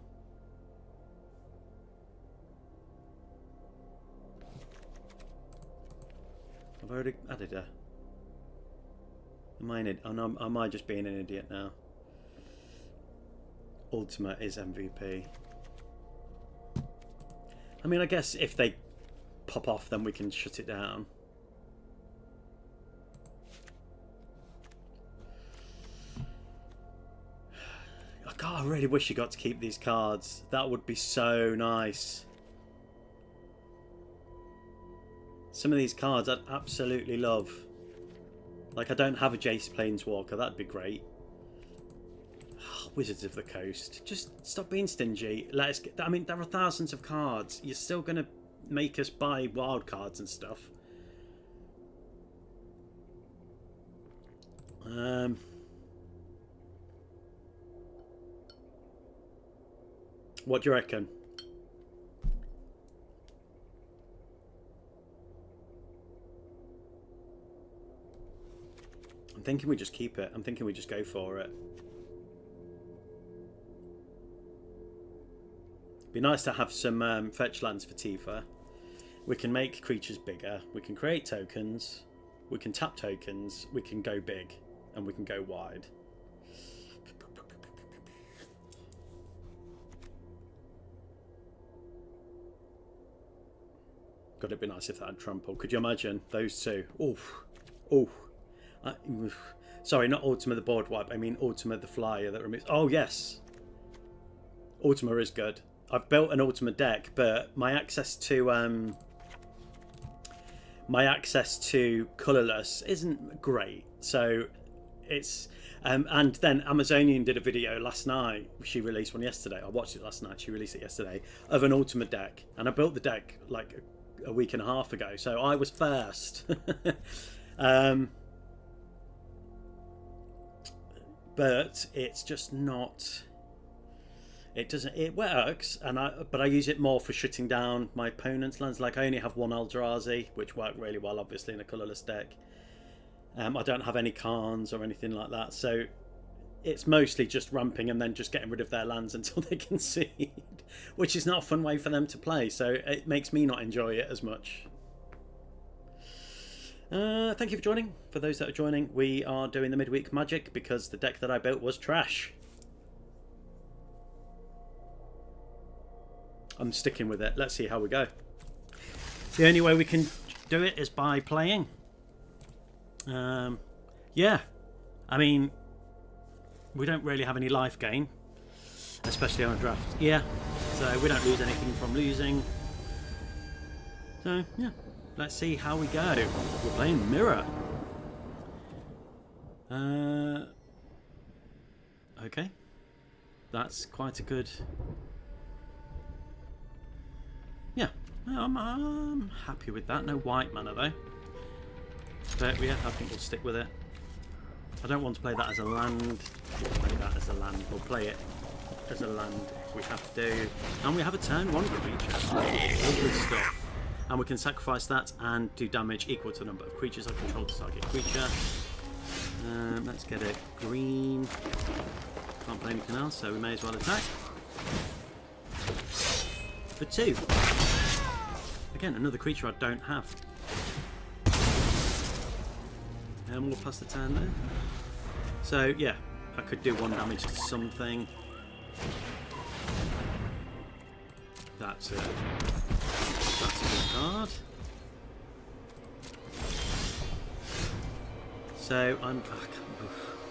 I've already added her. Am I just being an idiot now? Ultimate is MVP. I mean, I guess if they pop off, then we can shut it down. God, I really wish you got to keep these cards. That would be so nice. Some of these cards I'd absolutely love. Like, I don't have a Jace Planeswalker. That'd be great. Wizards of the Coast. Just stop being stingy. Let us get... I mean, there are thousands of cards. You're still going to make us buy wild cards and stuff. What do you reckon? I'm thinking we just keep it. I'm thinking we just go for it. Be nice to have some fetch lands for Tifa. We can make creatures bigger. We can create tokens. We can tap tokens. We can go big. And we can go wide. God, it'd be nice if that had trample. Could you imagine those two? Oof. Oof. Sorry, not Ultima the board wipe. I mean Ultima the flyer that removes... Oh, yes. Ultima is good. I've built an Ultima deck, but my access to colourless isn't great. So it's... and then Amazonian did a video last night. She released one yesterday. I watched it last night. She released it yesterday. Of an Ultima deck. And I built the deck like a week and a half ago. So I was first. But it's just not... It works, but I use it more for shutting down my opponent's lands. Like, I only have one Eldrazi, which worked really well, obviously, in a colourless deck. I don't have any Khans or anything like that, so it's mostly just ramping and then just getting rid of their lands until they concede, which is not a fun way for them to play, so it makes me not enjoy it as much. Thank you for joining. For those that are joining, we are doing the midweek magic because the deck that I built was trash. I'm sticking with it. Let's see how we go. The only way we can do it is by playing. Yeah. I mean, we don't really have any life gain, especially on a draft. Yeah, so we don't lose anything from losing. So yeah, let's see how we go. We're playing Mirror. Okay, that's quite a good. Yeah, I'm happy with that. No white mana though. But yeah, I think we'll stick with it. I don't want to play that as a land. We'll play that as a land. We'll play it as a land if we have to. And we have a turn 1 creature. Lovely stuff. And we can sacrifice that and do damage equal to the number of creatures I control to target creature. Let's get it green. Can't play anything else, so we may as well attack. For 2. Again, another creature I don't have. And we'll pass the turn there. So yeah, I could do 1 damage to something. That's a good card. So I'm back.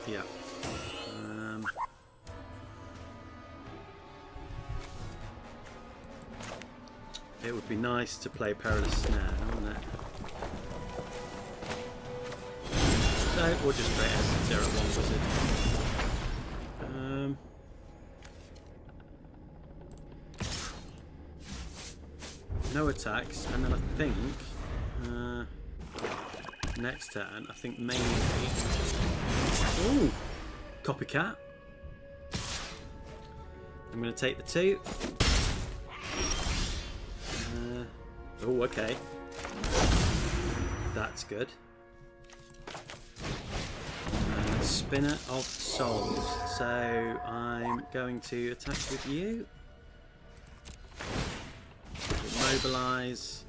Yeah. It would be nice to play Perilous Snare, wouldn't it? So we'll just create a Tier 1 wizard. No attacks, and then I think next turn, I think maybe. Ooh, copycat. I'm going to take the 2. Oh, okay. That's good. Spinner of Souls. So I'm going to attack with you. We'll mobilise.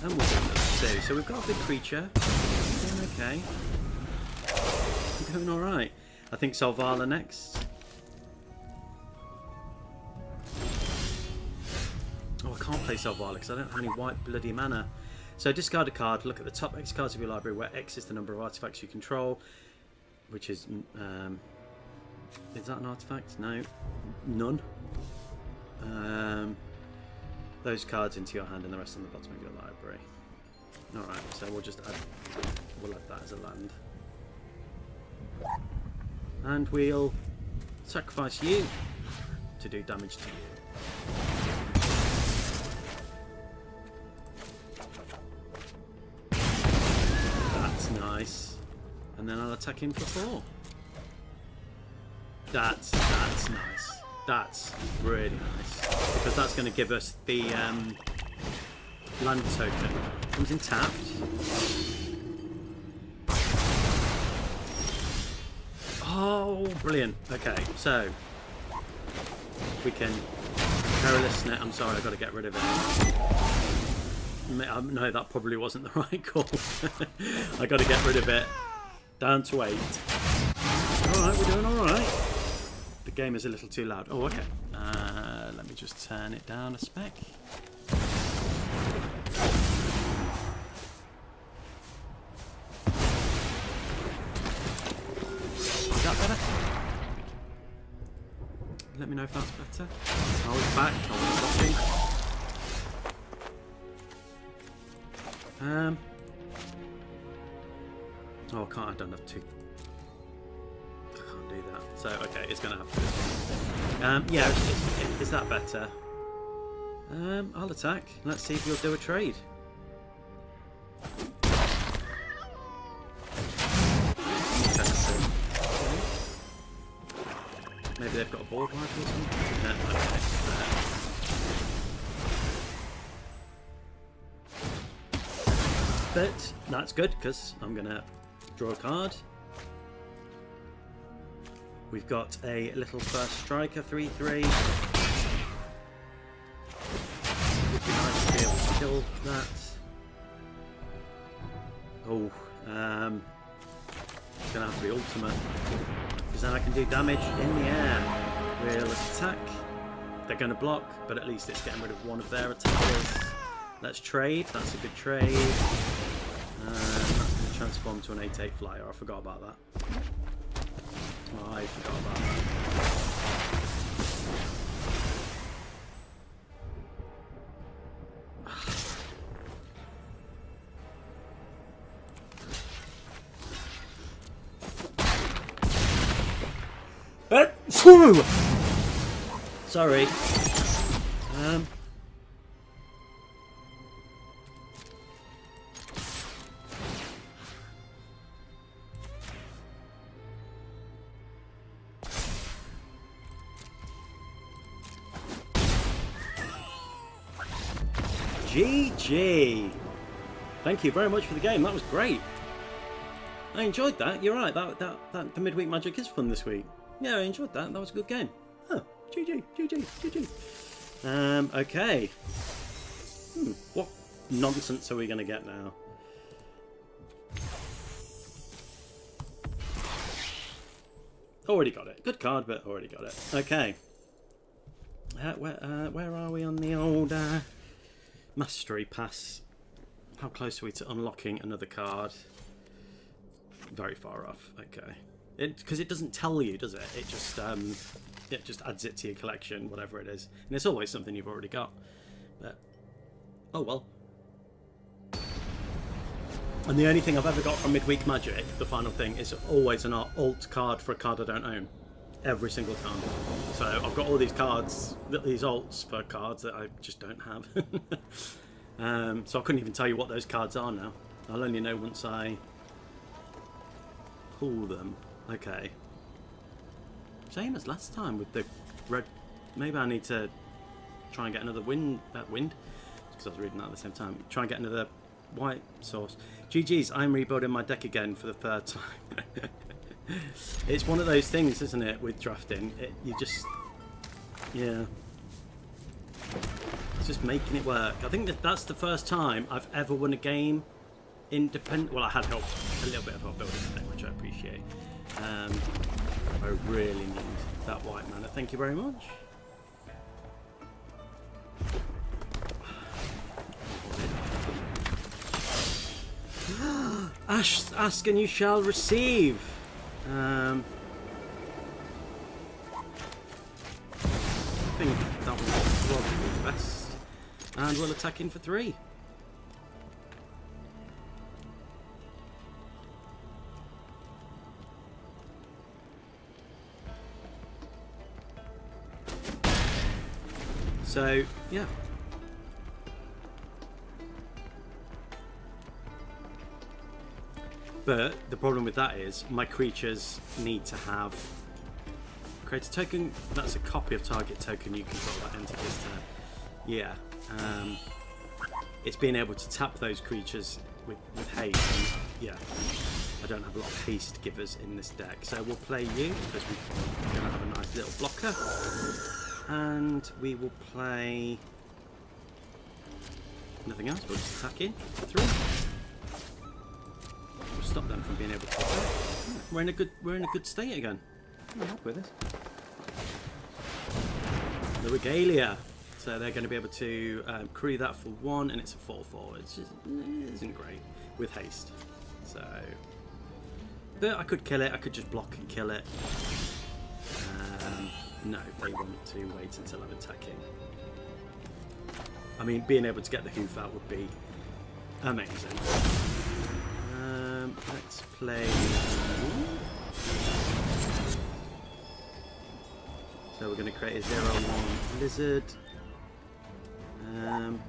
And we'll do another 2. So we've got a big creature. Doing okay. Doing alright. I think Solvala next. Oh, I can't play Solvala because I don't have any white bloody mana. So discard a card. Look at the top X cards of your library where X is the number of artifacts you control. Which is that an artifact? No. None. Those cards into your hand and the rest on the bottom of your library. Alright, so we'll add that as a land. And we'll sacrifice you to do damage to you. That's nice. And then I'll attack him for 4. That's nice. That's really nice. Because that's going to give us the land token. Comes in tapped. Oh, brilliant. Okay, so we can Perilous Snare. I'm sorry, I've got to get rid of it. No, that probably wasn't the right call. I got to get rid of it. Down to 8. Alright, we're doing alright. The game is a little too loud. Oh, okay. Let me just turn it down a spec. Is that better? Let me know if that's better. I was back. I was watching. Oh, I can't. I don't have 2. I can't do that. So, okay, it's going to have to be. Yeah, is that better? I'll attack. Let's see if you'll do a trade. Maybe they've got a board wipe or something? No, okay. But that's good because I'm going to draw a card. We've got a little first striker 3/3. Would be nice to be able to kill that. Oh, it's going to have to be ultimate because then I can do damage in the air. We'll attack. They're going to block, but at least it's getting rid of one of their attackers. Let's trade. That's a good trade. That's going to transform to an 8/8 flyer. I forgot about that. Oh, I forgot about that. Sorry. GG. Thank you very much for the game. That was great. I enjoyed that. You're right. That the midweek magic is fun this week. Yeah, I enjoyed that. That was a good game. Oh, GG, GG, GG. Okay. What nonsense are we going to get now? Already got it. Good card, but already got it. Okay. Where are we on the old mastery pass? How close are we to unlocking another card? Very far off. Okay. Because it doesn't tell you, does it? It just adds it to your collection, whatever it is, and it's always something you've already got. But oh well. And the only thing I've ever got from midweek magic, the final thing, is always an alt card for a card I don't own. Every single time. So I've got all these cards, these alts for cards that I just don't have. So I couldn't even tell you what those cards are now. I'll only know once I pull them. Okay. Same as last time with the red. Maybe I need to try and get another wind. Because I was reading that at the same time. Try and get another white source. GG's, I'm rebuilding my deck again for the third time. It's one of those things, isn't it, with drafting? You just, yeah, it's just making it work. I think that's the first time I've ever won a game independent. Well, I had help, a little bit of help building the deck, which I appreciate. I really need that white mana. Thank you very much. Ask and you shall receive. I think that was probably the best. And we'll attack in for 3. So, yeah. But the problem with that is my creatures need to have create a token that's a copy of target token you control that entity's turn. Yeah. It's being able to tap those creatures with haste. And, yeah. I don't have a lot of haste givers in this deck. So we'll play you because we're going to have a nice little blocker. And we will play nothing else. We'll just attack in for 3. Stop them from being able to attack. We're in a good state again. I'm happy with this. The Regalia. So they're going to be able to crew that for 1, and it's a 4/4. It isn't great with haste. So, but I could kill it. I could just block and kill it. No, they want to wait until I'm attacking. I mean, being able to get the hoof out would be amazing. Let's play. So we're going to create a 0/1 lizard. I'm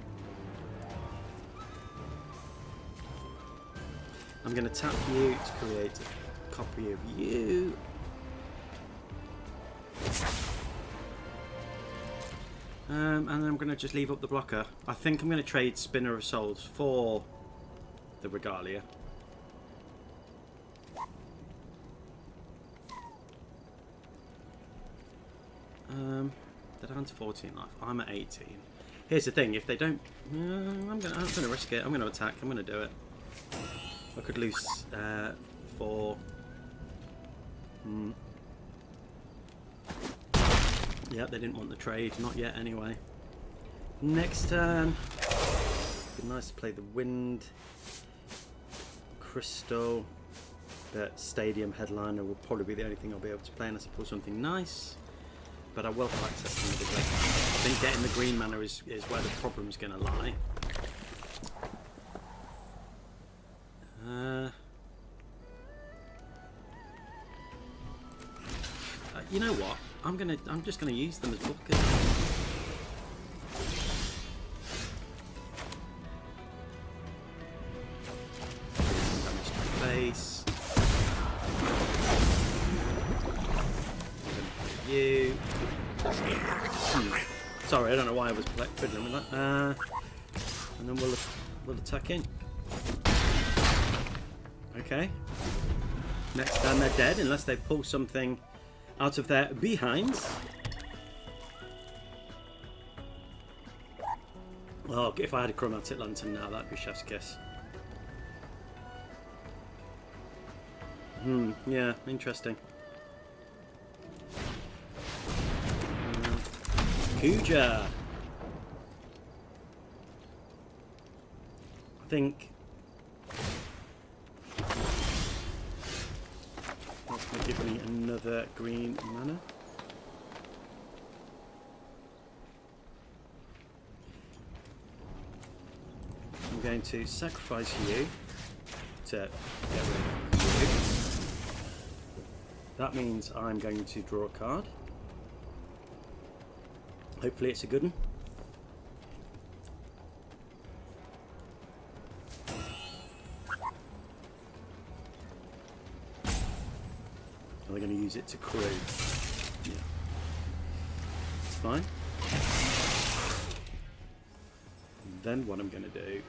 going to tap you to create a copy of you. And then I'm going to just leave up the blocker. I think I'm going to trade Spinner of Souls for the Regalia. They're down to 14 life. I'm at 18. Here's the thing: if they don't, I'm gonna risk it. I'm gonna attack. I'm gonna do it. I could lose 4. Yeah, they didn't want the trade. Not yet, anyway. Next turn. Be nice to play the wind. Crystal. But Stadium Headliner will probably be the only thing I'll be able to play unless I pull something nice. But I will have access to another great mana. I think getting the green mana is where the problem's going to lie. You know what? I'm just gonna use them as blockers. Damage to the face. You. Sorry, I don't know why I was fiddling with that. And then we'll attack in. Okay. Next time they're dead, unless they pull something out of their behinds. Oh, if I had a chromatic lantern now, that'd be chef's kiss. Yeah, interesting. Kuja. I think that's going to give me another green mana. I'm going to sacrifice you to get rid of you. That means I'm going to draw a card. Hopefully it's a good one. Are they going to use it to crew? Yeah. It's fine. And then what I'm going to do...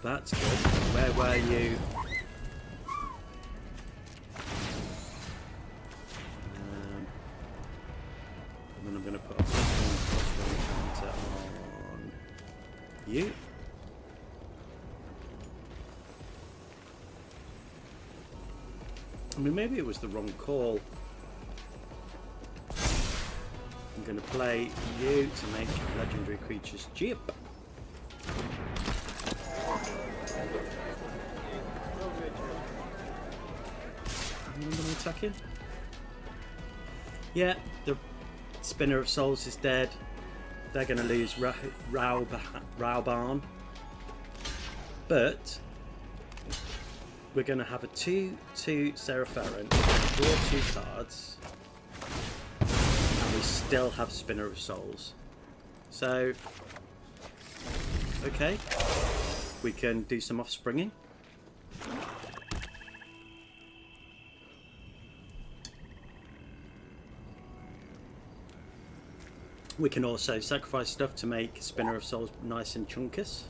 That's good. Where were you? And then I'm going to put a +1/+1 counter on you. I mean, maybe it was the wrong call. I'm going to play you to make legendary creatures cheap. And I'm attacking. Yeah, the Spinner of Souls is dead. They're going to lose Raubarn. But we're going to have a 2/2 Serapharin, draw 2 cards, and we still have Spinner of Souls. So, okay, we can do some offspringing. We can also sacrifice stuff to make Spinner of Souls nice and chunkus.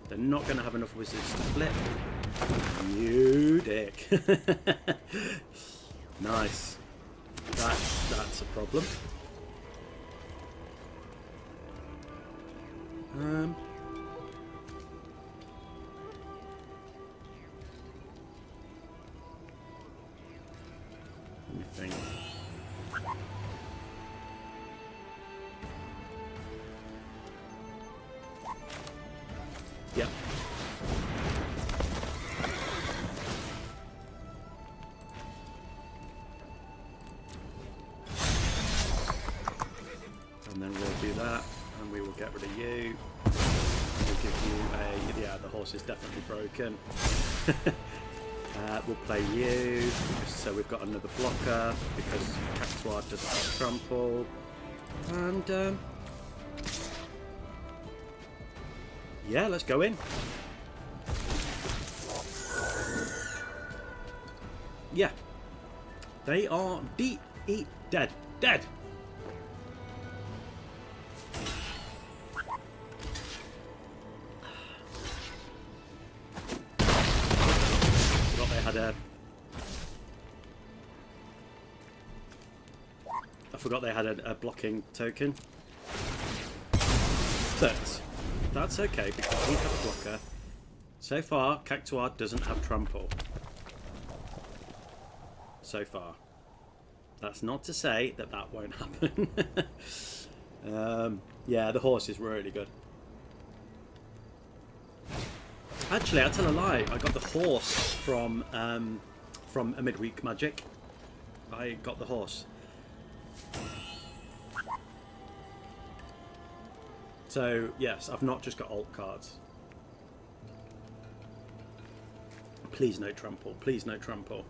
They're not going to have enough wizards to flip. You dick. Nice. That's a problem. Let me think. Yep. And then we'll do that, and we will get rid of you. And we'll give you a... Yeah, the horse is definitely broken. We'll play you, so we've got another blocker, because Cactuar doesn't have trample. And, yeah, let's go in. Yeah. They are dead. Dead. Forgot they had a... I forgot they had a blocking token. But that's okay, because we have a blocker. So far, Cactuar doesn't have trample. So far. That's not to say that that won't happen. Yeah, the horse is really good. Actually, I tell a lie. I got the horse from a midweek magic. I got the horse. So yes, I've not just got alt cards. Please no trample. Please no trample.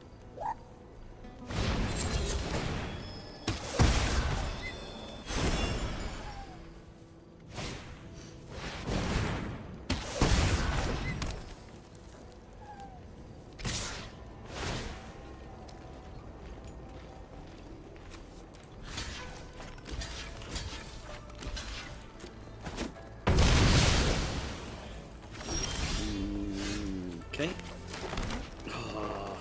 Okay. Oh,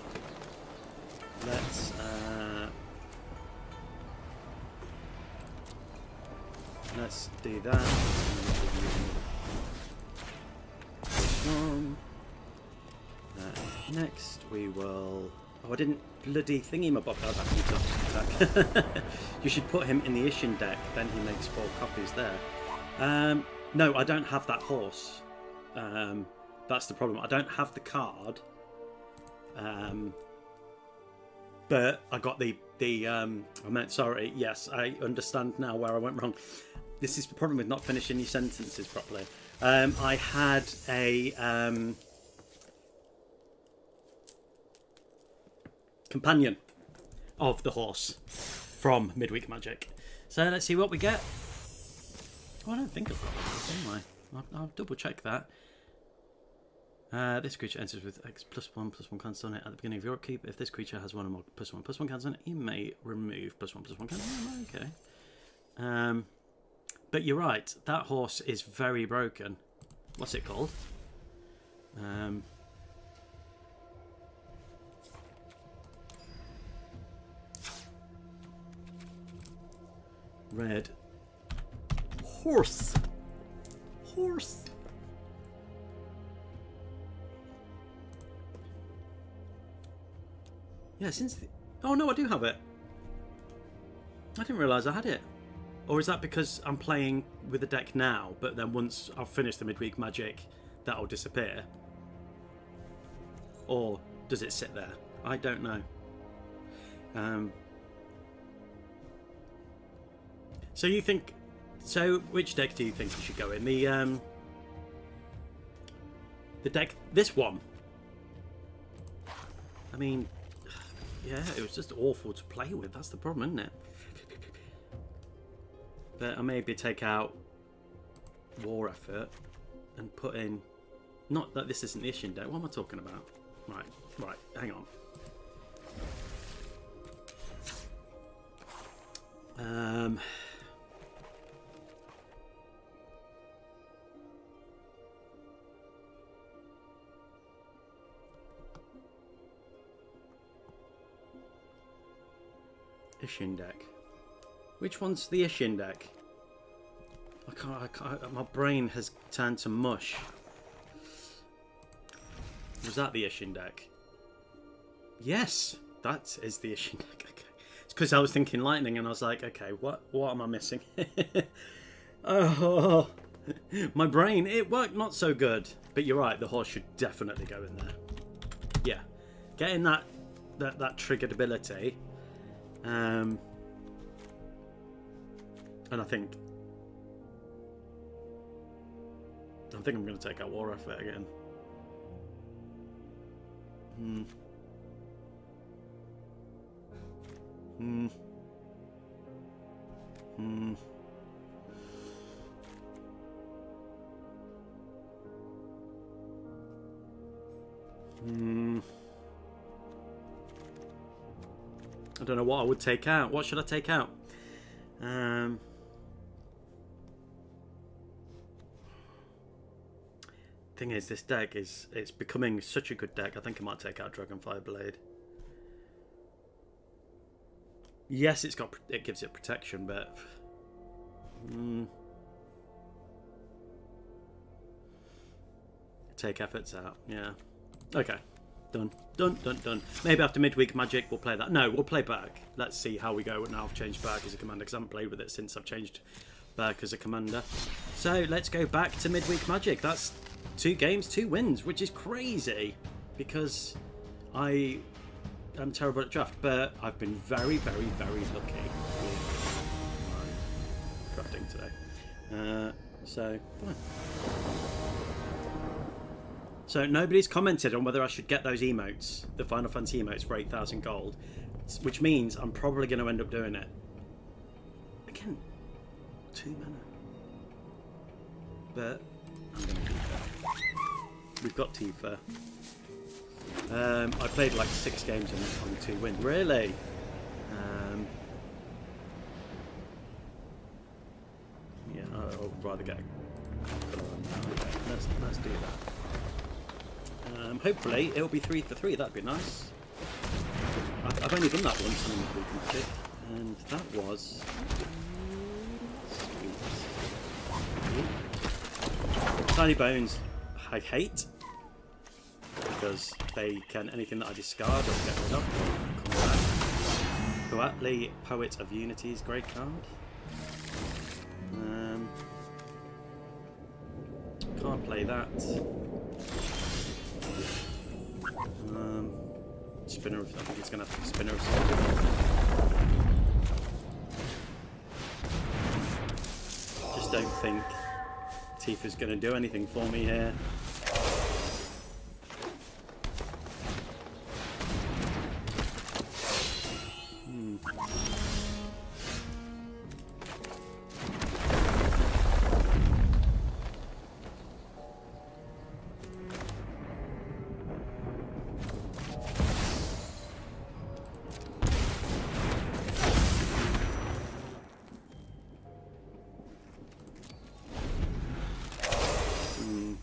let's do that. Next we will. Oh, I didn't bloody thingy my bob. You should put him in the Isshin deck. Then he makes 4 copies there. No, I don't have that horse. That's the problem. I don't have the card. But I got the I meant, sorry, yes, I understand now where I went wrong. This is the problem with not finishing your sentences properly. I had a companion of the horse from Midweek Magic. So let's see what we get. Oh, I don't think I've got that, am I? I'll double check that. This creature enters with X +1/+1 counts on it at the beginning of your upkeep. If this creature has 1 or more +1/+1 counts on it, you may remove +1/+1 counts on it. Okay. But you're right, that horse is very broken. What's it called? Red horse. Horse. Yeah, since the... Oh no, I do have it. I didn't realise I had it. Or is that because I'm playing with the deck now, but then once I've finished the Midweek Magic, that'll disappear? Or does it sit there? I don't know. So you think... So which deck do you think you should go in? The deck... This one? I mean... Yeah, it was just awful to play with. That's the problem, isn't it? But I maybe take out War Effort and put in... Not that this isn't the Isshin deck. What am I talking about? Right, hang on. Isshin deck. Which one's the Isshin deck? I can't. My brain has turned to mush. Was that the Isshin deck? Yes, that is the Isshin deck. Okay. It's because I was thinking lightning, and I was like, okay, what am I missing? Oh, my brain. It worked not so good. But you're right. The horse should definitely go in there. Yeah, getting that triggered ability. And I think I'm going to take out War Effort again. I don't know what I would take out. What should I take out? Thing is, this deck it's becoming such a good deck. I think I might take out Dragonfire Blade. Yes, it gives it protection, but take efforts out. Yeah. Okay. Done. Maybe after Midweek Magic we'll play that. No, we'll play back. Let's see how we go now. I've changed back as a commander because I haven't played with it since I've changed back as a commander. So let's go back to midweek magic. That's 2 games, 2 wins, which is crazy because I am terrible at draft, but I've been very, very, very lucky with my drafting today. So, fine. So nobody's commented on whether I should get those emotes, the Final Fantasy emotes for 8,000 gold, which means I'm probably going to end up doing it. Again, 2 mana. But I'm going to keep it. We've got Tifa. I played like 6 games on 2 wins. Really? Yeah, I would rather get a colour on that. Okay, let's do that. Hopefully it'll be 3 for 3. That'd be nice. I've only done that once on midweek magic, and that was sweet. Tiny bones I hate because they can anything that I discard or get rid of come back. Huatli, Poet of Unity is a great card. Can't play that. Spinner of, I think it's going to have to be Spinner of Souls. Just don't think Tifa's going to do anything for me here.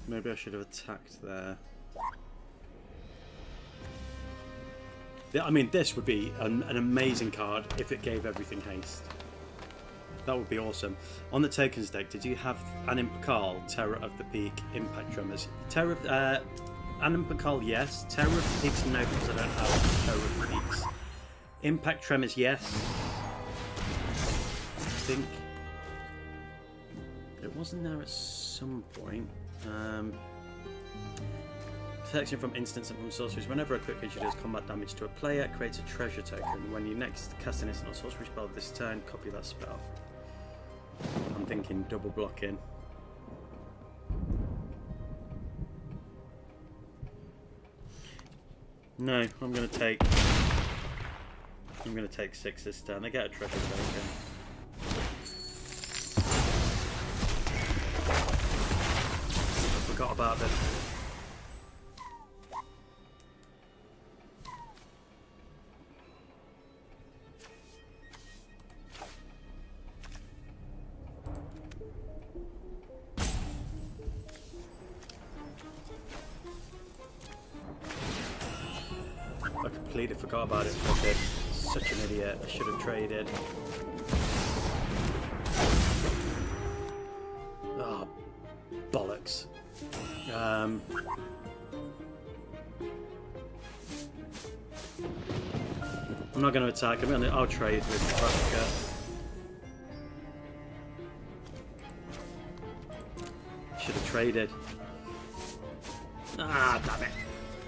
Maybe I should have attacked there. I mean, this would be an amazing card if it gave everything haste. That would be awesome. On the tokens deck, did you have Anim Pakal, Terror of the Peak, Impact Tremors? Anim Pakal, yes. Terror of the Peaks, no, because I don't have Terror of the Peaks. Impact Tremors, yes. I think it wasn't there at some point. Protection from instants and from sorceries. Whenever a quick creature does combat damage to a player, it creates a treasure token. When you next cast an instant or sorcery spell this turn, copy that spell. I'm thinking double blocking. No, I'm gonna take 6 this turn. They get a treasure token. Forgot about them. I completely forgot about it. Such an idiot. I should have traded. Oh, bollocks. I'm not going to attack. I'll trade with Nebraska. Should have traded. Ah, damn it.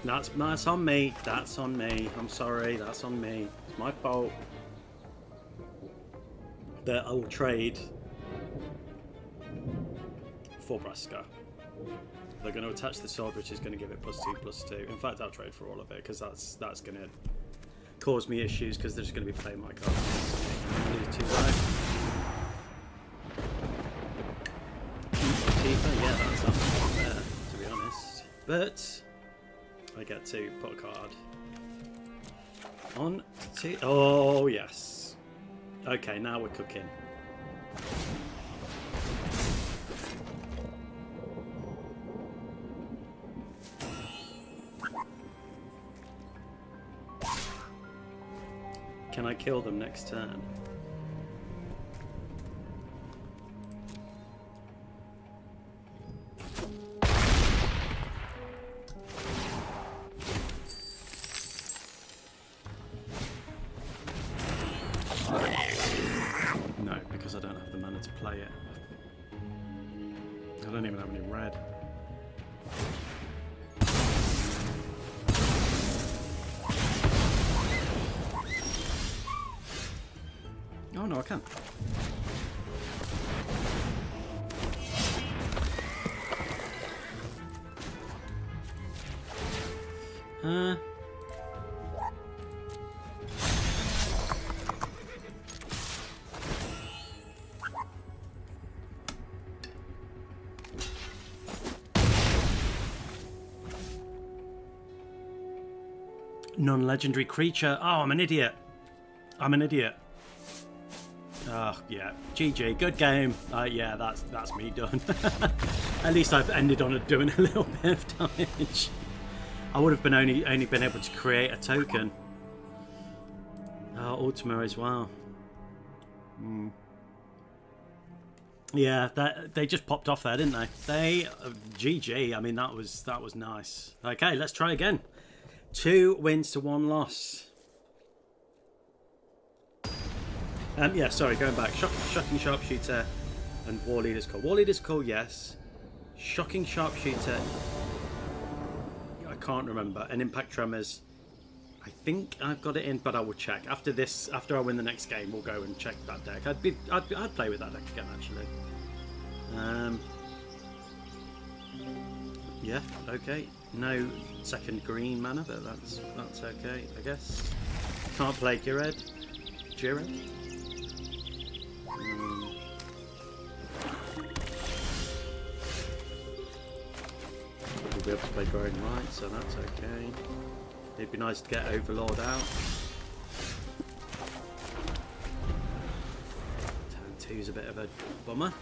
That's on me. That's on me. I'm sorry. That's on me. It's my fault. That I will trade for Braska. They're going to attach the sword, which is going to give it +2/+2. In fact, I'll trade for all of it because that's going to cause me issues because they're just going to be playing my cards. These 2 right. Tifa, yeah, that's not fair, to be honest. But I get to put a card on to. Oh yes. Okay, now we're cooking. Can I kill them next turn? No, because I don't have the mana to play it. I don't even have any red. Oh no, I can. Non-legendary creature. Oh, I'm an idiot. I'm an idiot. Oh, yeah. GG. Good game. Yeah, that's me done. At least I've ended on doing a little bit of damage. I would have been only been able to create a token. Oh, Ultima as well. Yeah, they just popped off there, didn't they? GG. I mean, that was nice. Okay, let's try again. 2 wins to 1 loss. Yeah, sorry, going back. Shocking Sharpshooter and War Leader's Call. War Leader's Call, yes. Shocking Sharpshooter, I can't remember. And Impact Tremors, I think I've got it in, but I will check. After this, after I win the next game, we'll go and check that deck. I'd play with that deck again, actually. Yeah, okay. No second green mana, but that's okay, I guess. Can't play Jired. We'll be able to play Growing Light, so that's okay. It'd be nice to get Overlord out. Turn 2's a bit of a bummer.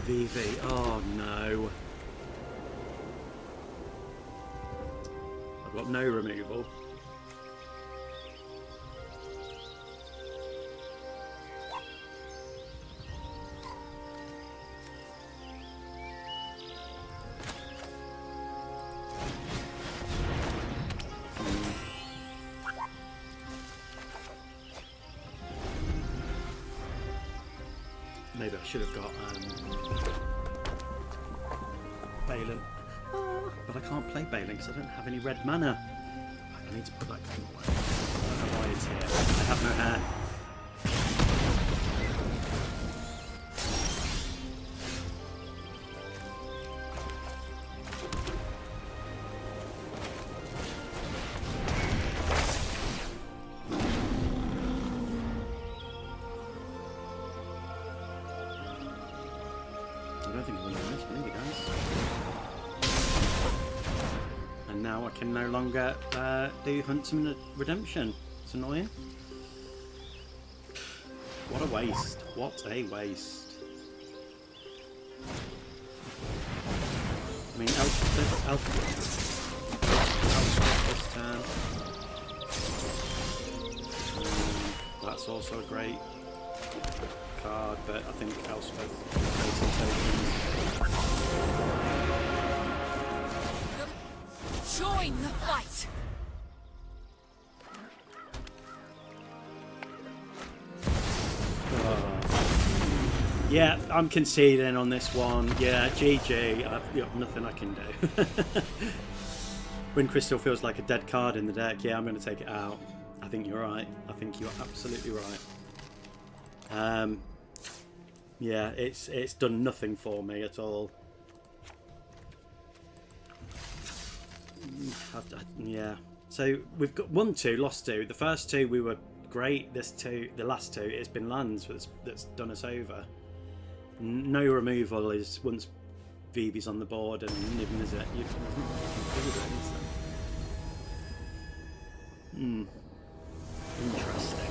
VV, oh no. I've got no removal. Maybe I should have got Balin. But I can't play Balin because I don't have any red mana. I need to put that thing away. I don't know why it's here. I have no hair. I don't think I'm going to miss, maybe, guys. And now I can no longer do Huntsman Redemption. It's annoying. What a waste. What a waste. I mean, Elf this turn. That's also a great card, but I think Elspeth Join the fight. Yeah, I'm conceding on this one. Yeah, GG. I've got nothing I can do. Wind Crystal feels like a dead card in the deck. Yeah, I'm going to take it out. I think you're right. I think you're absolutely right. Yeah, it's done nothing for me at all. Yeah. So we've got 1-2, lost 2. The first 2 we were great. The last 2, it's been lands that's done us over. No removal is once Vivi's on the board, and Niven is it. Interesting.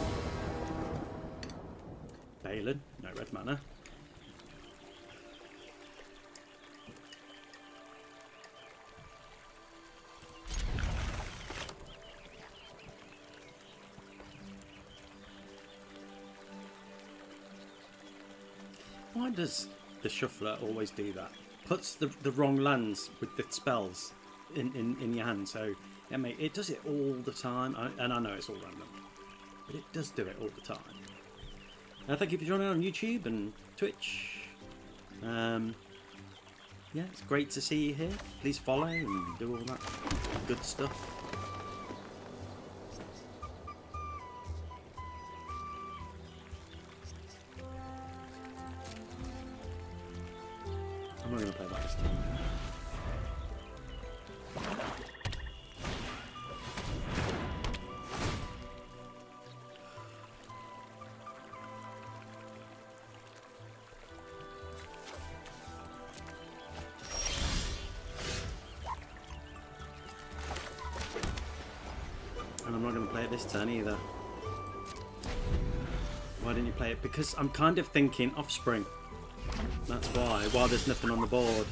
Balin, no red mana. Why does the shuffler always do that? Puts the wrong lands with the spells in your hand, so it does it all the time. And I know it's all random, but it does do it all the time. Thank you for joining on YouTube and Twitch. Yeah, it's great to see you here. Please follow and do all that good stuff. I'm not going to play that this time. And I'm not going to play it this turn either. Why didn't you play it? Because I'm kind of thinking Offspring. That's why. While there's nothing on the board.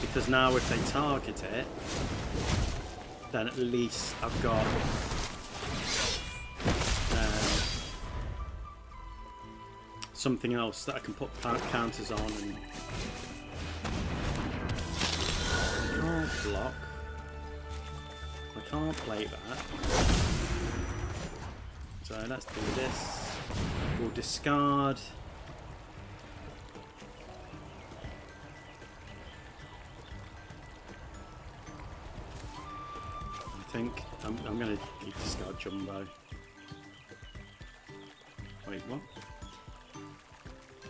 Because now if they target it, then at least I've got something else that I can put counters on. And I can't block. I can't play that. So let's do this. We'll discard. I think I'm going to discard Jumbo. Wait, what?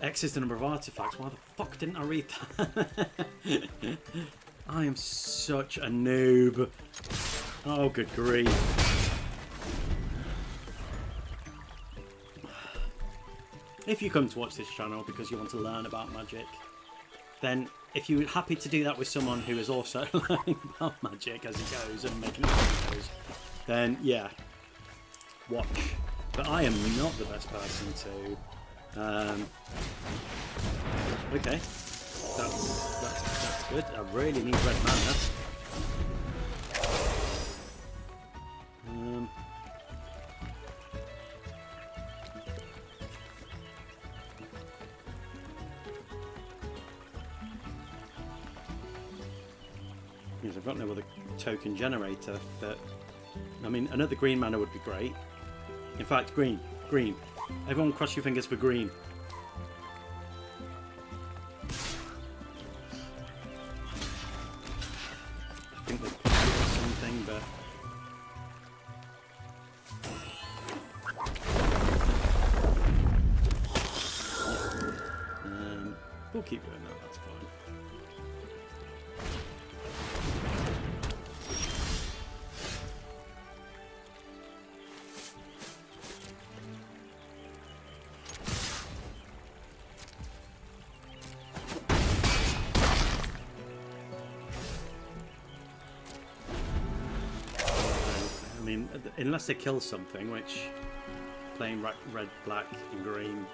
X is the number of artifacts. Why the fuck didn't I read that? I am such a noob. Oh, good grief. If you come to watch this channel because you want to learn about magic, then if you're happy to do that with someone who is also learning about magic as he goes and making videos, then yeah, watch. But I am not the best person to. Okay, that's good. I really need red mana. Because I've got no other token generator, but I mean another green mana would be great. In fact, green. Everyone cross your fingers for green. I think they probably got something, but yeah. We'll keep doing that. That's fine. Unless they kill something, which playing red, black, and green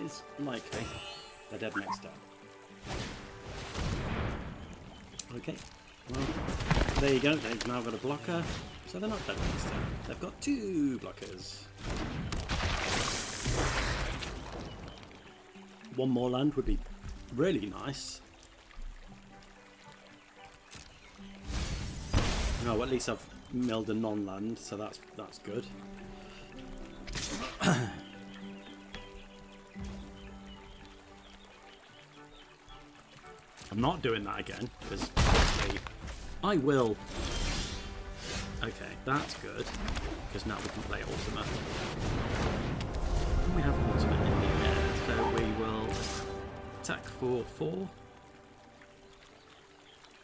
is likely, they're dead next turn. Okay, well, there you go. They've now got a blocker, so they're not dead next turn. They've got 2 blockers. One more land would be really nice. No, at least I've milled a non-land, so that's good. I'm not doing that again because I will. Okay, that's good because now we can play Ultimate. And we have Ultimate in the air, so we will attack for 4.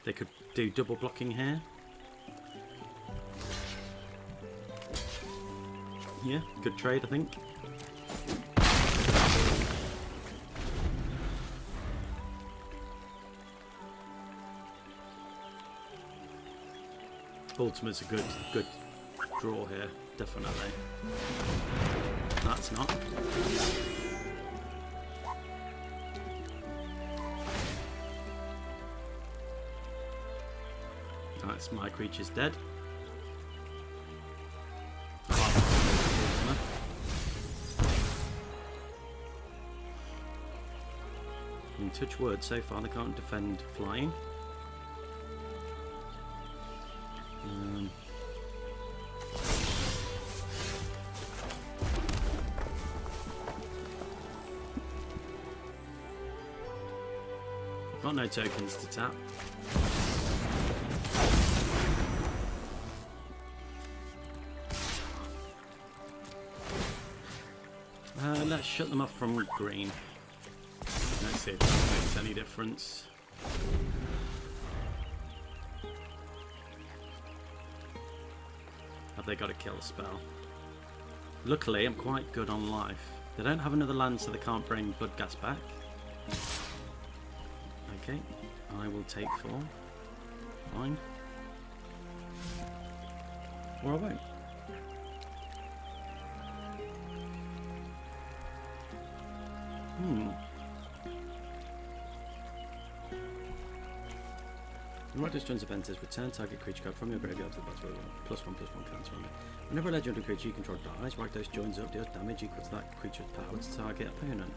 They could do double blocking here. Yeah, good trade, I think. Ultimate's a good draw here, definitely. That's not. That's my creature's dead. Touch wood, so far they can't defend flying. Got no tokens to tap. Let's shut them off from green. Let's see if that makes any difference. Have they got a kill spell? Luckily, I'm quite good on life. They don't have another land, so they can't bring Bloodghast back. Okay, I will take 4. Fine. Or I won't. Right, this joins event is return target creature card from your graveyard to the battlefield. +1/+1 counter on it. Whenever a legendary creature you control dies, write those joins up, deals damage equal to that creature's power to target opponent.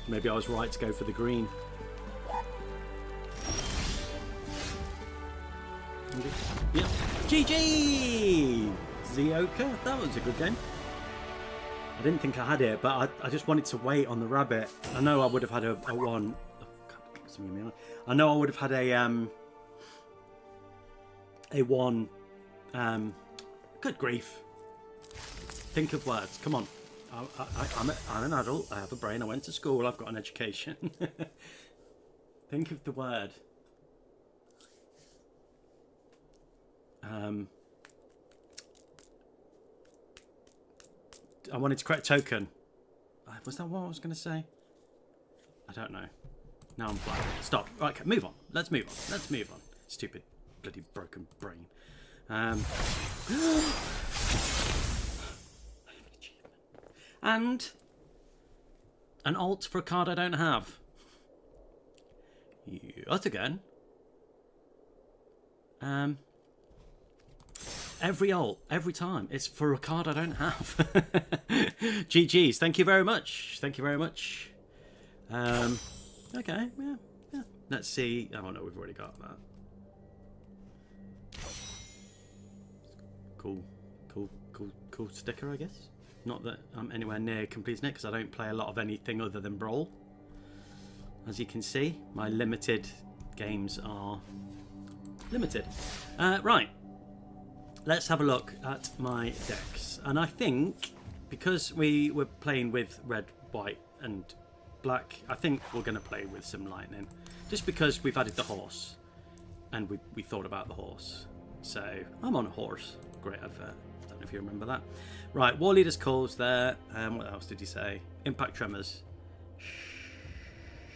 Maybe I was right to go for the green. Yep. GG! Zioka, that was a good game. I didn't think I had it, but I just wanted to wait on the rabbit. I know I would have had a 1. Oh, God, I know I would have had a 1. Good grief. Think of words. Come on. I'm an adult. I have a brain. I went to school. I've got an education. Think of the word. I wanted to create a token. Was that what I was going to say? I don't know. Now I'm blank. Stop. Right, okay, move on. Let's move on. Let's move on. Stupid, bloody broken brain. And an alt for a card I don't have. Yet again. Every alt, every time, it's for a card I don't have. GG's, thank you very much. Thank you very much. Okay, yeah. Let's see. Oh no, we've already got that. Cool sticker, I guess. Not that I'm anywhere near completing it because I don't play a lot of anything other than Brawl. As you can see, my limited games are limited. Right. Let's have a look at my decks. And I think, because we were playing with red, white and black, I think we're going to play with some lightning. Just because we've added the horse. And we thought about the horse. So, I'm on a horse. Great advert. Don't know if you remember that. Right, War Leader's Calls there. What else did you say? Impact Tremors.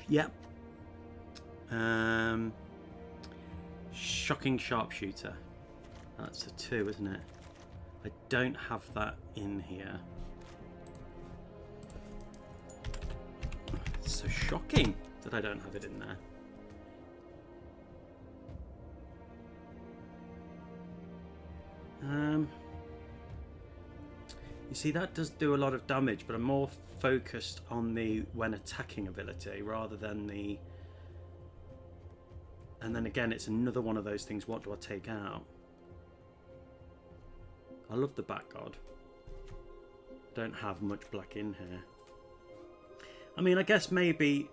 Yep. Shocking Sharpshooter. That's a 2, isn't it? I don't have that in here. It's so shocking that I don't have it in there. You see, that does do a lot of damage, but I'm more focused on the when attacking ability rather than the... And then again, it's another one of those things, what do I take out? I love the back guard. Don't have much black in here. I mean, I guess maybe...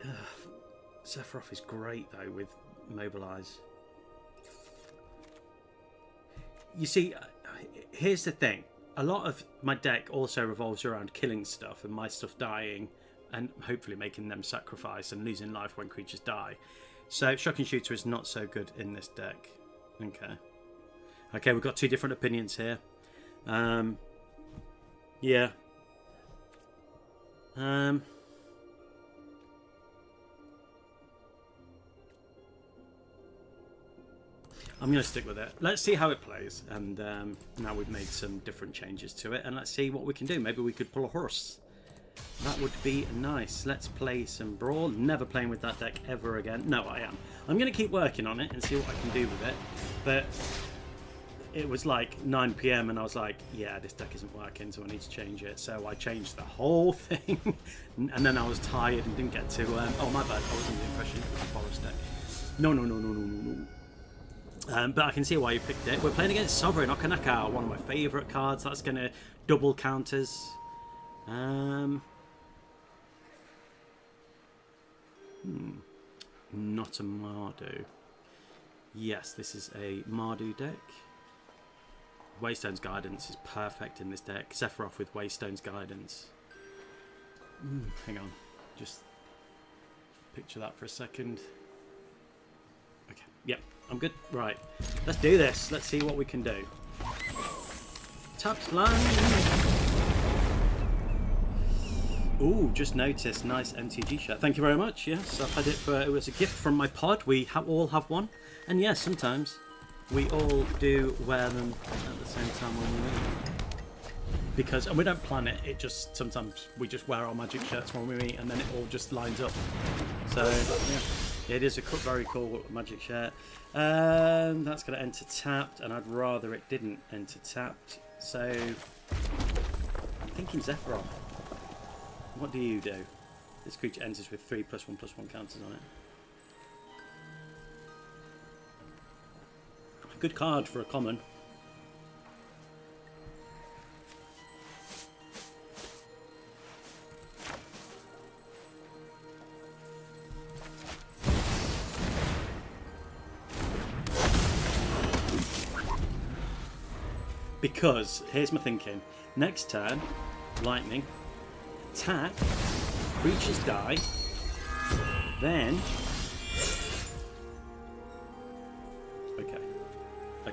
Sephiroth is great, though, with Mobilize. You see, here's the thing. A lot of my deck also revolves around killing stuff and my stuff dying and hopefully making them sacrifice and losing life when creatures die. So Shocking Shooter is not so good in this deck. Okay, we've got 2 different opinions here. Yeah. I'm going to stick with it. Let's see how it plays. And now we've made some different changes to it. And let's see what we can do. Maybe we could pull a horse. That would be nice. Let's play some Brawl. Never playing with that deck ever again. No, I am. I'm going to keep working on it and see what I can do with it. But it was like 9 PM and I was like, yeah, this deck isn't working, so I need to change it. So I changed the whole thing. And then I was tired and didn't get to... oh, my bad. I was under the impression it was a forest deck. No. But I can see why you picked it. We're playing against Sovereign Okanaka, one of my favourite cards. That's going to double counters. Not a Mardu. Yes, this is a Mardu deck. Waystone's Guidance is perfect in this deck. Sephiroth with Waystone's Guidance. Hang on. Just picture that for a second. Okay. Yep, I'm good. Right. Let's do this. Let's see what we can do. Tapped land. Ooh, just noticed. Nice MTG shirt. Thank you very much. Yes, I've had it for... It was a gift from my pod. We all have one. And yes, sometimes we all do wear them at the same time when we meet. Because... And we don't plan it. It just... Sometimes we just wear our Magic shirts when we meet and then it all just lines up. So, yeah. It is a very cool Magic shirt. That's going to enter tapped. And I'd rather it didn't enter tapped. So... I'm thinking Sephiroth. What do you do? This creature enters with 3+1/+1 counters on it. A good card for a common. Because, here's my thinking. Next turn, lightning. Attack, creatures die, then... Okay, I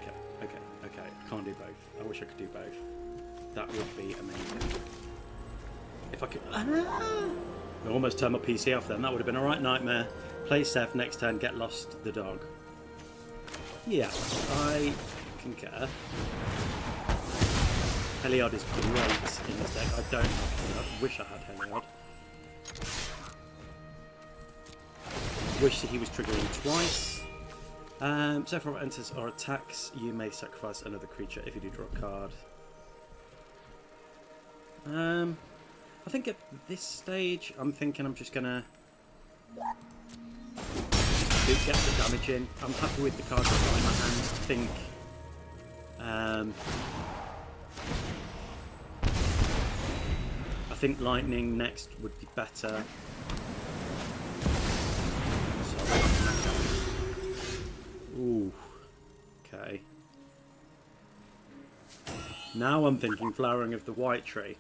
can't do both. I wish I could do both. That would be amazing. If I could... I almost turned my PC off then, that would have been a right nightmare. Play Seth, next turn, get lost the dog. Yeah, I concur. Heliod is great in this deck. I don't have Heliod. Wish I had Heliod. Wish that he was triggering twice. So if it enters or attacks, you may sacrifice another creature if you do draw a card. I think at this stage, I'm thinking I'm just gonna get the damage in. I'm happy with the cards I've got in my hand. I think lightning next would be better. Ooh, okay. Now I'm thinking Flowering of the White Tree.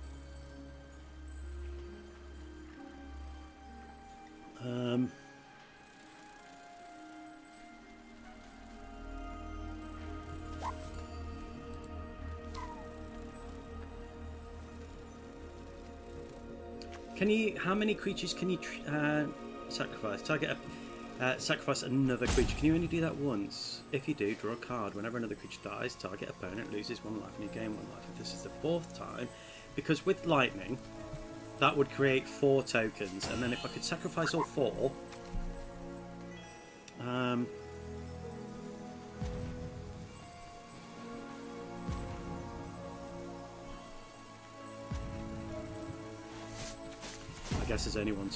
Can you? How many creatures can you sacrifice? Target sacrifice another creature. Can you only do that once? If you do, draw a card. Whenever another creature dies, target opponent loses 1 life and you gain 1 life. If this is the 4th time, because with lightning, that would create 4 tokens, and then if I could sacrifice all 4, I guess there's only one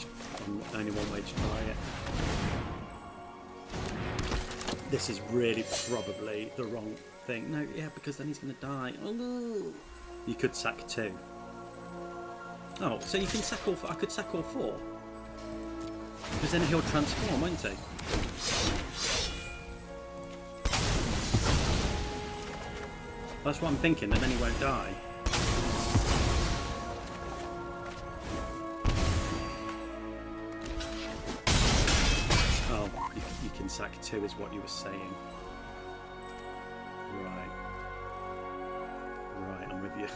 way to try it. This is really probably the wrong thing. No, yeah, because then he's going to die. Oh no! You could sack 2. Oh, so you can sack all 4. I could sack all 4. Because then he'll transform, won't he? That's what I'm thinking, and then he won't die. You can sack 2 is what you were saying. Right. Right, I'm with you.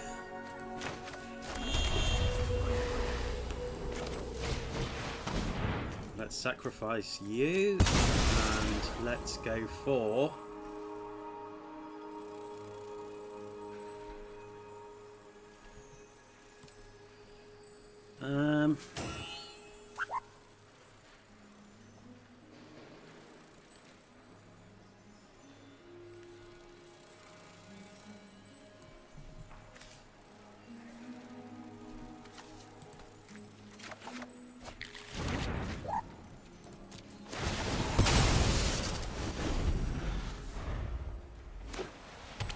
Let's sacrifice you, and let's go for...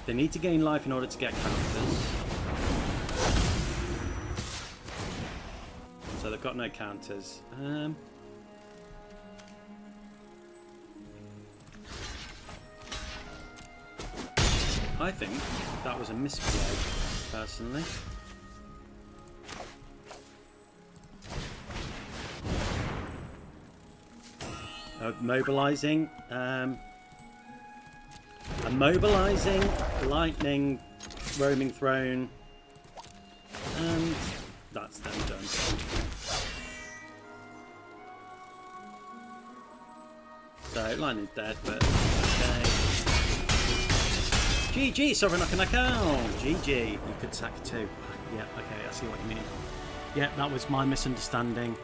They need to gain life in order to get counters. So they've got no counters. I think that was a misplay, personally. Mobilizing. Mobilizing, lightning, roaming throne, and that's them done. So lightning's dead, but okay. GG, Sovereign Knockanakao! GG. You could sack too. Yeah, okay, I see what you mean. Yeah, that was my misunderstanding.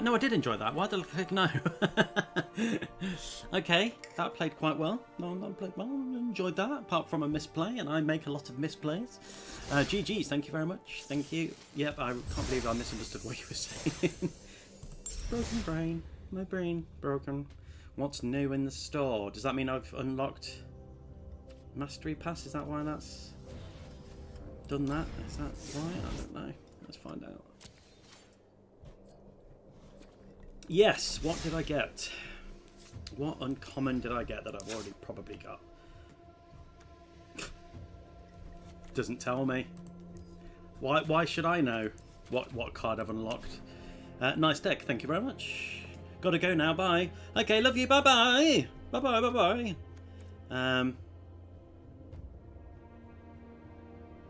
No, I did enjoy that. Why did I click no? Okay, that played quite well. No, that played well. Enjoyed that, apart from a misplay, and I make a lot of misplays. GG's, thank you very much. Thank you. Yep, I can't believe I misunderstood what you were saying. Broken brain. My brain broken. What's new in the store? Does that mean I've unlocked Mastery Pass? Is that why that's done that? Is that why? I don't know. Let's find out. Yes, what did I get? What uncommon did I get that I've already probably got? Doesn't tell me. Why should I know what card I've unlocked? Nice deck, thank you very much. Gotta go now, bye. Okay, love you, bye bye. Bye bye, bye bye.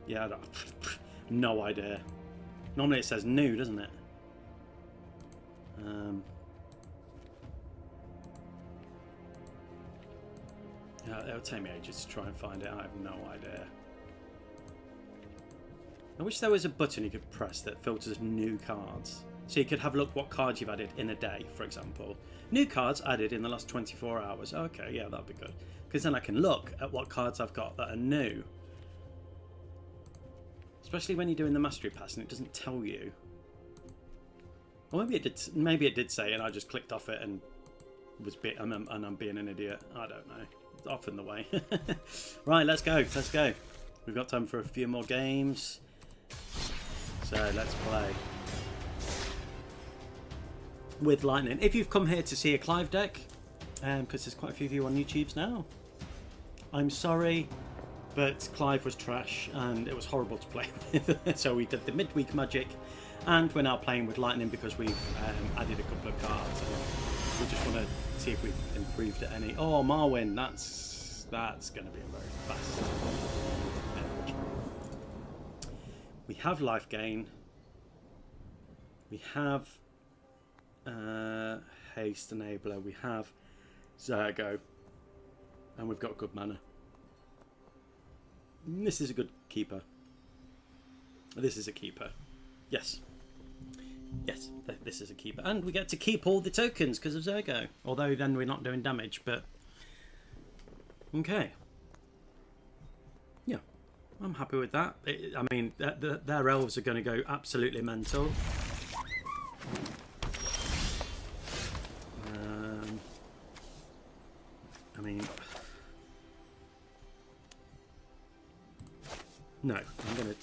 Yeah, no idea. Normally it says new, doesn't it? Yeah, it'll take me ages to try and find it. I have no idea. I wish there was a button you could press that filters new cards. So you could have a look what cards you've added in a day, for example. New cards added in the last 24 hours. Okay, yeah, that'd be good. Because then I can look at what cards I've got that are new. Especially when you're doing the Mastery Pass and it doesn't tell you. Or maybe it did. Maybe it did say, and I just clicked off it and I'm being an idiot. I don't know. It's off in the way. Right, let's go. Let's go. We've got time for a few more games. So let's play with Lightning. If you've come here to see a Clive deck, because there's quite a few of you on YouTube now, I'm sorry, but Clive was trash and it was horrible to play with. So we did the midweek magic. And we're now playing with Lightning because we've added a couple of cards. And we just want to see if we've improved it any. Oh, Marwyn, that's going to be a very fast. We have life gain. We have haste enabler. We have Zergo, and we've got good mana. This is a good keeper. This is a keeper. Yes. Yes, this is a keeper. And we get to keep all the tokens because of Zergo. Although then we're not doing damage, but... Okay. Yeah, I'm happy with that. I mean, their elves are going to go absolutely mental. I mean... No, I'm going to...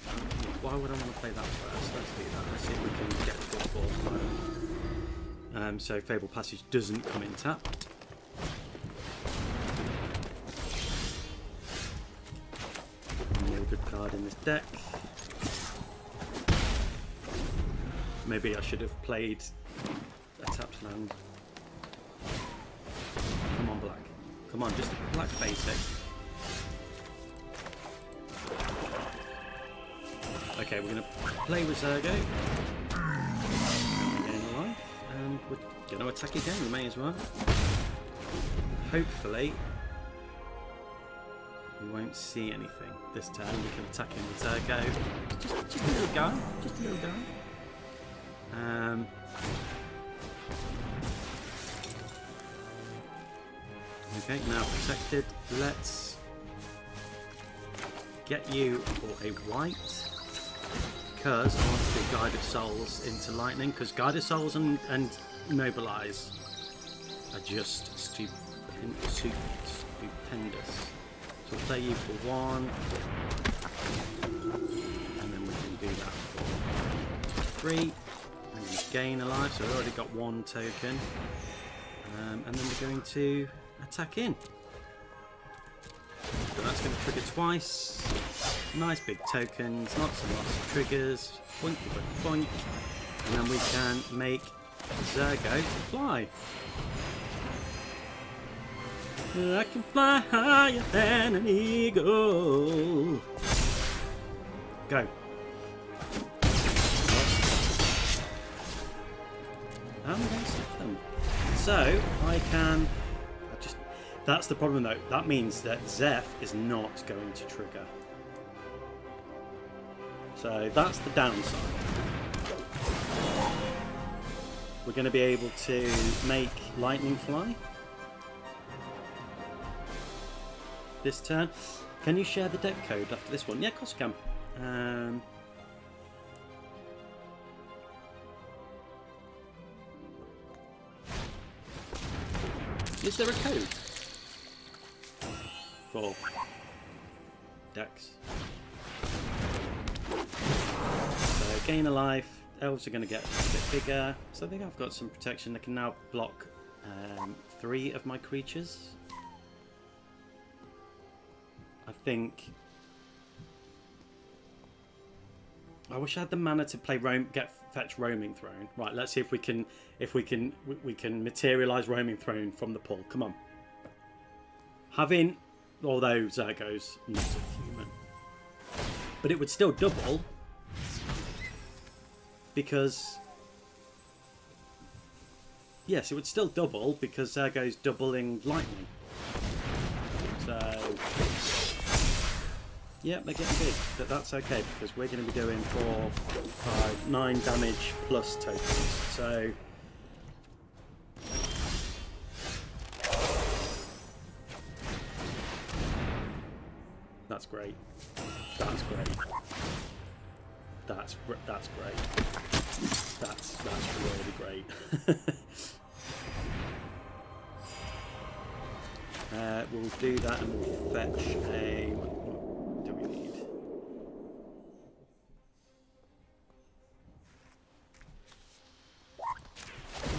Why would I want to play that first? Let's do that. Let's see if we can get to the fourth player. So Fable Passage doesn't come in tapped. No good card in this deck. Maybe I should have played a tapped land. Come on, black. Come on, just black basic. Okay, we're going to play with Zergo. Gain a life, and we're going to attack again, we may as well. Hopefully, we won't see anything this turn. We can attack him with Zergo. Just a little guy. Just a little guy. Okay, now protected. Let's get you for a white. Because I want to do Guide of Souls into Lightning, because Guide of Souls and Mobilize are just stupendous. So we'll play you for one, and then we can do that for 3, and you gain a life, so we've already got 1 token, and then we're going to attack in. but that's going to trigger twice. Nice big tokens, lots and lots of triggers. Boink, boink, boink. And then we can make Zergo fly. I can fly higher than an eagle. Go. How am I going to stop them? So I can. That's the problem though. That means that Zeph is not going to trigger. So that's the downside. We're going to be able to make lightning fly this turn. Can you share the deck code after this one? Yeah, of course you can. Is there a code for decks? So gain a life. Elves are going to get a bit bigger. So I think I've got some protection. They can now block 3 of my creatures. I think. I wish I had the mana to play fetch Roaming Throne. Right, let's see if we can materialize Roaming Throne from the pool. Come on. Although Zergo's not a human, but it would still double because yes, it would still double because Zergo's doubling lightning. So. Yep, they're getting big, but that's okay because we're going to be doing 4, 5, 9 damage plus tokens. So that's great. That's great. That's great. That's really great. We'll do that and we'll fetch a. Do we need?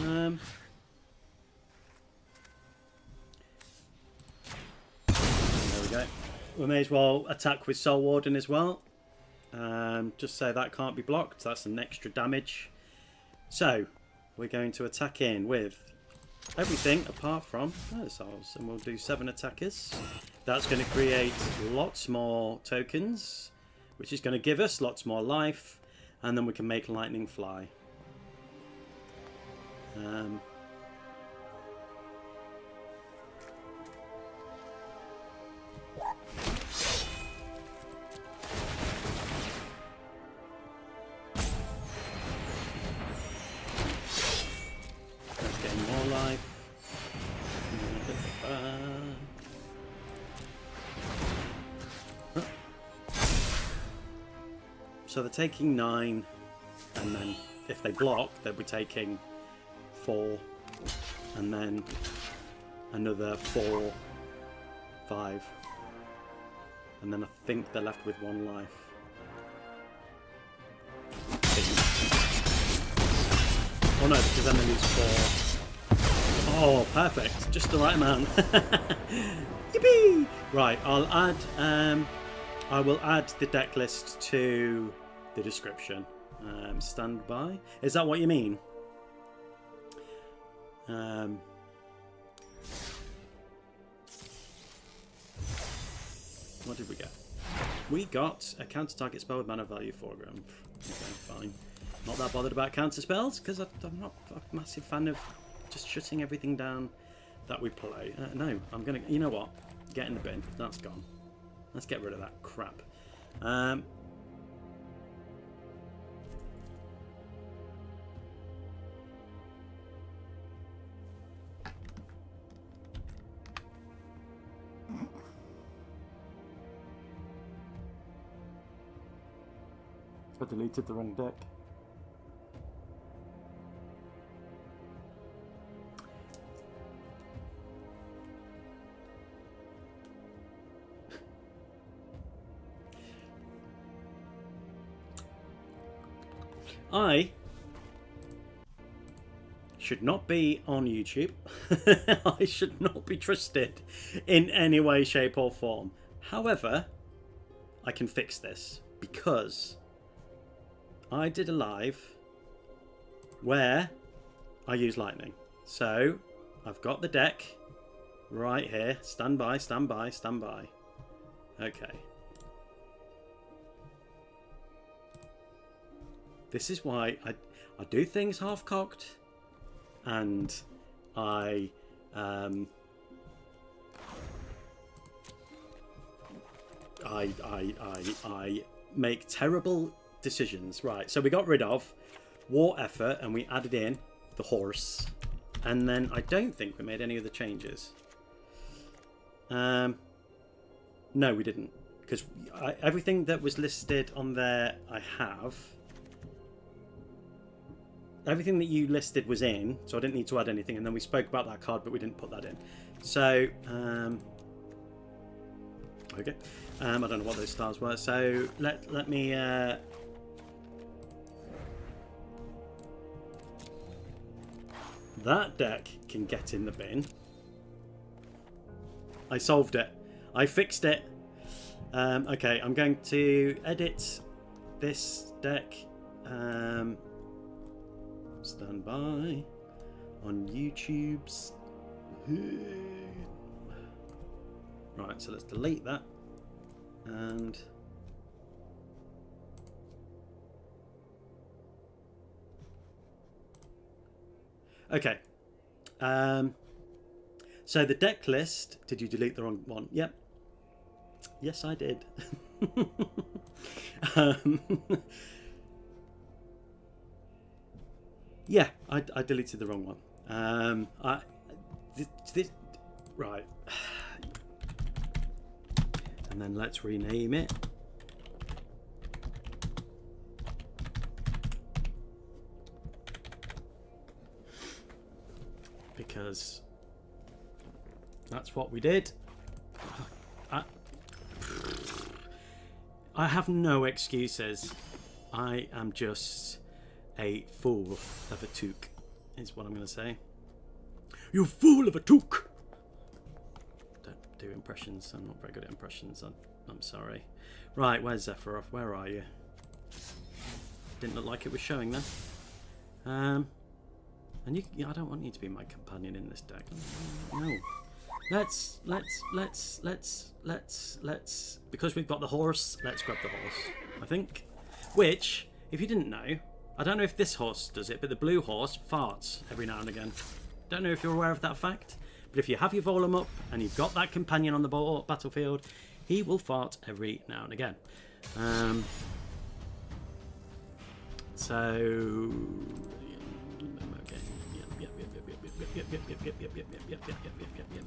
There we go. We may as well attack with Soul Warden as well. Just so that can't be blocked. That's some extra damage. So we're going to attack in with everything apart from souls, and we'll do 7 attackers. That's going to create lots more tokens, which is going to give us lots more life, and then we can make lightning fly. Let's get more life. So they're taking 9, and then if they block, they'll be taking 4, and then another 4, 5, and then I think they're left with 1 life. Oh no, because then they lose 4. Oh, perfect! Just the right amount. Yippee! Right, I will add the deck list to the description. Stand by. Is that what you mean? What did we get? We got a counter target spell with mana value 4 grand. Okay, fine. Not that bothered about counter spells because I'm not a massive fan of just shutting everything down that we play. No, I'm gonna. You know what? Get in the bin. That's gone. Let's get rid of that crap. I deleted the wrong deck. I should not be on YouTube. I should not be trusted in any way, shape or form. However, I can fix this because I did a live where I use lightning. So I've got the deck right here. Stand by, stand by, stand by. Okay. This is why I do things half-cocked, and I make terrible decisions. Right, so we got rid of war effort and we added in the horse, and then I don't think we made any other changes. No, we didn't, because everything that was listed on there I have. Everything that you listed was in, so I didn't need to add anything, and then we spoke about that card but we didn't put that in. So okay, I don't know what those stars were, so let me that deck can get in the bin. I solved it. I fixed it. Okay, I'm going to edit this deck. Stand by on YouTube's. Right, so let's delete that. And okay. So the deck list. Did you delete the wrong one? Yep. Yes, I did. Yeah, I deleted the wrong one. Right. And then let's rename it. Because that's what we did. I have no excuses. I am just a fool of a toque, is what I'm going to say. You fool of a toque! Don't do impressions. I'm not very good at impressions. I'm sorry. Right, where's Zephyroth? Where are you? Didn't look like it was showing then. And you, I don't want you to be my companion in this deck. No. Let's because we've got the horse, let's grab the horse, I think. Which, if you didn't know, I don't know if this horse does it, but the blue horse farts every now and again. Don't know if you're aware of that fact, but if you have your Volum up and you've got that companion on the battlefield, he will fart every now and again. So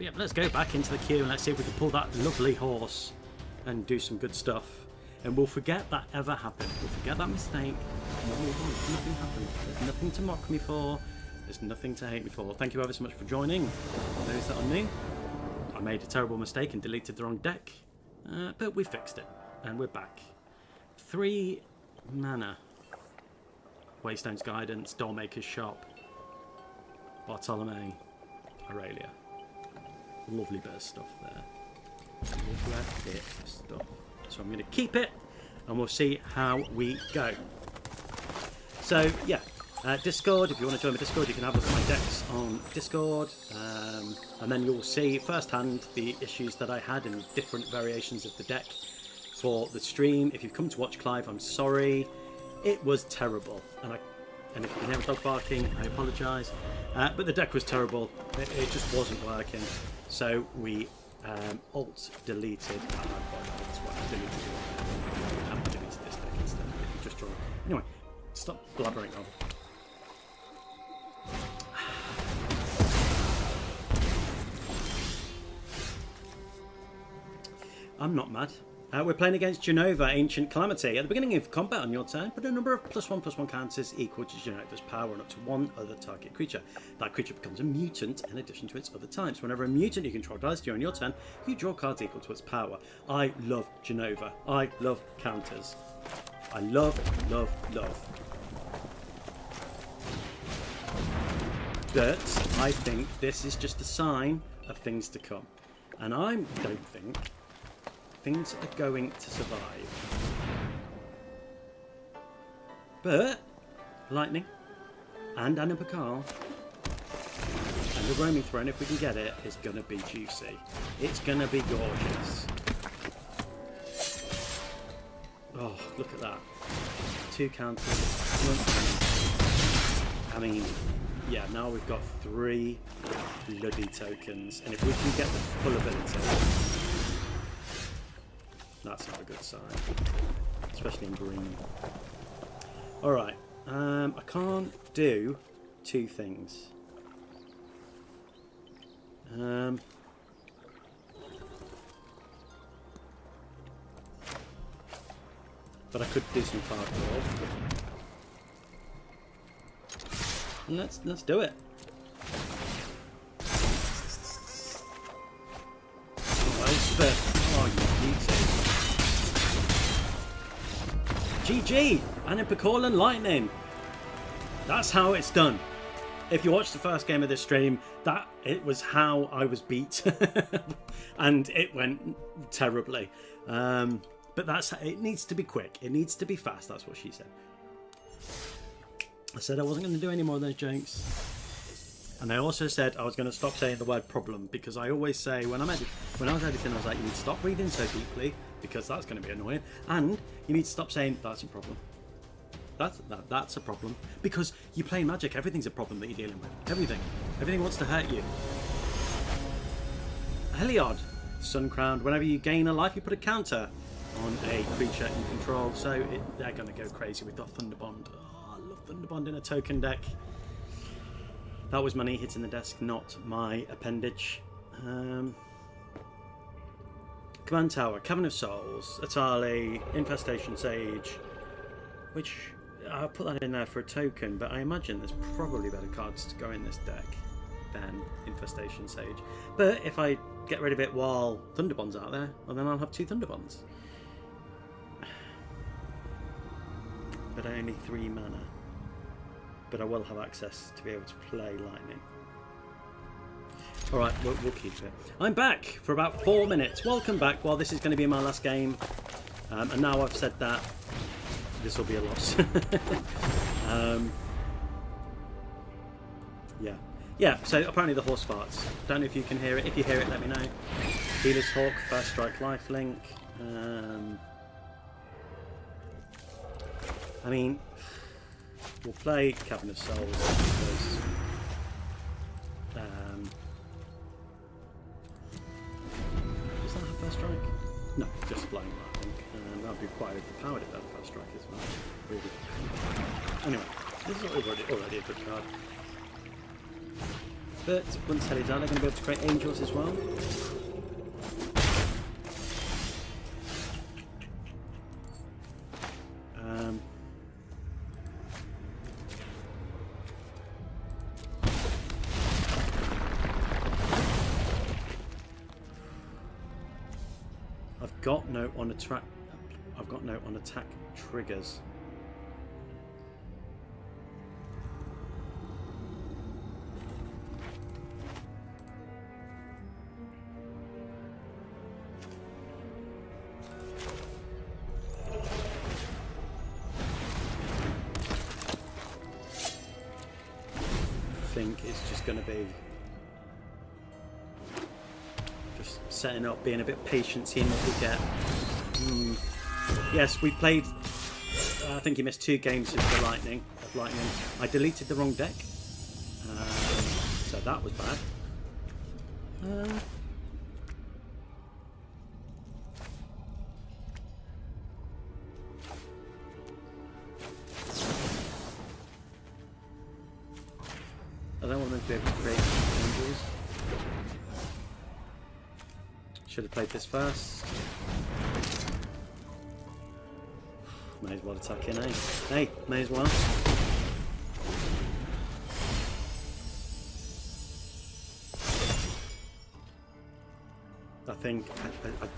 yep. Let's go back into the queue and let's see if we can pull that lovely horse and do some good stuff. And we'll forget that ever happened. We'll forget that mistake. Nothing happened. There's nothing to mock me for. There's nothing to hate me for. Thank you ever so much for joining. Those that are new. I made a terrible mistake and deleted the wrong deck. But we fixed it. And we're back. 3 mana. Waystone's Guidance. Doormaker's Shop. Bartolome. Aurelia. Lovely bit of stuff there. Lovely bit of stuff. So I'm going to keep it and we'll see how we go. So yeah, Discord, if you want to join the Discord, you can have a look at my decks on Discord, and then you'll see firsthand the issues that I had in different variations of the deck for the stream. If you've come to watch Clive, I'm sorry. It was terrible, and if you can hear a dog barking, I apologise. But the deck was terrible. It just wasn't working. So we alt deleted. I'm deleted this deck instead. If you just draw. Anyway, stop blabbering on. I'm not mad. We're playing against Jenova, Ancient Calamity. At the beginning of combat on your turn, put a number of +1/+1 counters equal to Jenova's power and up to one other target creature. That creature becomes a mutant in addition to its other types. Whenever a mutant you control dies during your turn, you draw cards equal to its power. I love Jenova. I love counters. I love. But I think this is just a sign of things to come. And I don't think things are going to survive. But lightning and Anna Pakal and the roaming throne, if we can get it, is going to be juicy. It's going to be gorgeous. Oh, look at that. 2 counters. I mean, yeah, now we've got 3 bloody tokens. And if we can get the full ability, that's not a good sign. Especially in green. Alright. I can't do 2 things. But I could do some card draw. Let's do it. Oh, you beauty. GG! And in Pakal and Lightning. That's how it's done. If you watched the first game of this stream, it was how I was beat. And it went terribly. But it needs to be quick. It needs to be fast. That's what she said. I said I wasn't going to do any more of those jokes. And I also said I was going to stop saying the word problem, because I always say when I was editing, I was like, you need to stop breathing so deeply because that's going to be annoying, and you need to stop saying that's a problem. That's a problem, because you play Magic. Everything's a problem that you're dealing with. Everything wants to hurt you. Heliod, Sun Crowned. Whenever you gain a life, you put a counter on a creature you control. So they're going to go crazy. We've got Thunderbond. Oh, I love Thunderbond in a token deck. That was money hitting the desk, not my appendage. Command Tower, Cavern of Souls, Atali, Infestation Sage, which I'll put that in there for a token, but I imagine there's probably better cards to go in this deck than Infestation Sage. But if I get rid of it while Thunderbond's out there, well, then I'll have 2 Thunderbonds. But only 3 mana. But I will have access to be able to play Lightning. Alright, we'll keep it. I'm back for about 4 minutes. Welcome back. Well, this is going to be my last game. And now I've said that, this will be a loss. Yeah, so apparently the horse farts. Don't know if you can hear it. If you hear it, let me know. Healer's Hawk, First Strike Lifelink. I mean, we'll play Cavern of Souls because does that have First Strike? No, just Flying Lifelink. That would be quite overpowered if that had First Strike as well. Really. Anyway, this is already a good card. But once Helly's out, they're going to be able to create angels as well. I've got note on attack triggers. I think it's just going to be just setting up, being a bit patient, seeing what we get. Yes, we played. I think he missed 2 games of the Lightning. I deleted the wrong deck, so that was bad. I don't want them to be able to create angels. Should have played this first. May as well attack in, eh? Hey, may as well. I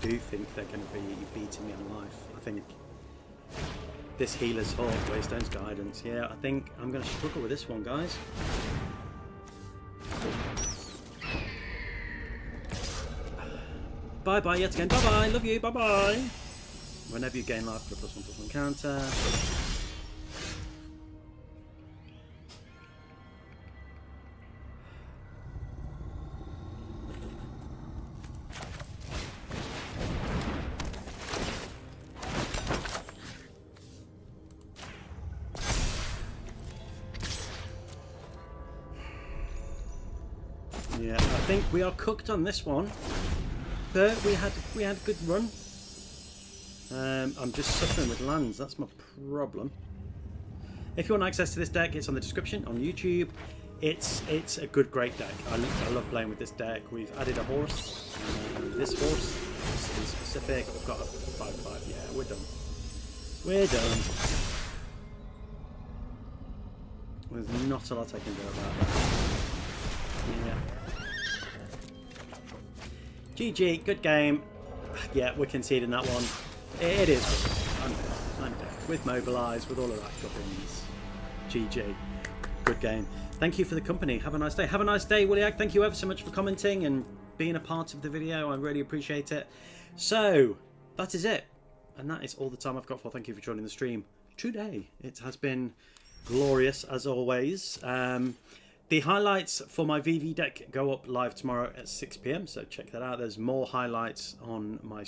do think they're going to be beating me on life. I think this Healer's Hawk, Waystone's Guidance. Yeah, I think I'm going to struggle with this one, guys. Bye-bye yet again. Bye-bye. Love you. Bye-bye. Whenever you gain life, +1/+1 counter. Yeah, I think we are cooked on this one. But we had a good run. I'm just suffering with lands. That's my problem. If you want access to this deck, it's on the description on YouTube. It's a great deck. I love playing with this deck. We've added a horse. This horse in specific. We've got a 5/5. Yeah, we're done. We're done. There's not a lot I can do about that. Yeah. GG, good game. Yeah, we're conceding that one. It is. I'm dead. With Mobilise, with all of that gubbins. GG. Good game. Thank you for the company. Have a nice day. Have a nice day, Williak. Thank you ever so much for commenting and being a part of the video. I really appreciate it. So, that is it. And that is all the time I've got for. Thank you for joining the stream today. It has been glorious, as always. The highlights for my VV deck go up live tomorrow at 6 PM, so check that out. There's more highlights on my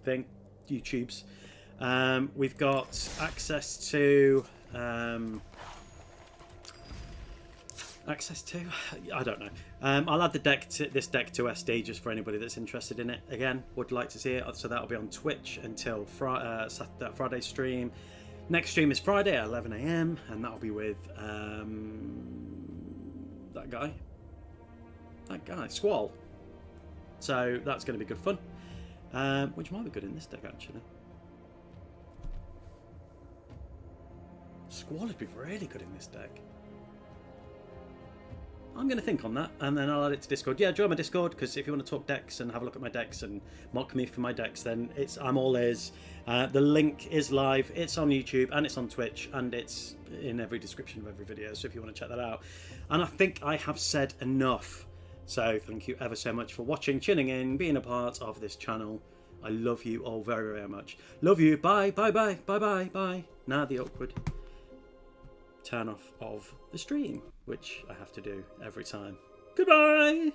thing, YouTube's. We've got access to I don't know. I'll add this deck to SD just for anybody that's interested in it. Again, would like to see it. So that'll be on Twitch until Friday stream. Next stream is Friday at 11 AM, and that'll be with that guy, Squall. So that's going to be good fun, which might be good in this deck actually. Squall would be really good in this deck. I'm going to think on that, and then I'll add it to Discord. Yeah, join my Discord, because if you want to talk decks and have a look at my decks and mock me for my decks, then I'm all ears. The link is live, it's on YouTube, and it's on Twitch, and it's in every description of every video, so if you want to check that out. And I think I have said enough. So thank you ever so much for watching, tuning in, being a part of this channel. I love you all very, very much. Love you. Bye, bye, bye, bye, bye, bye. Now the awkward turn off of the stream, which I have to do every time. Goodbye!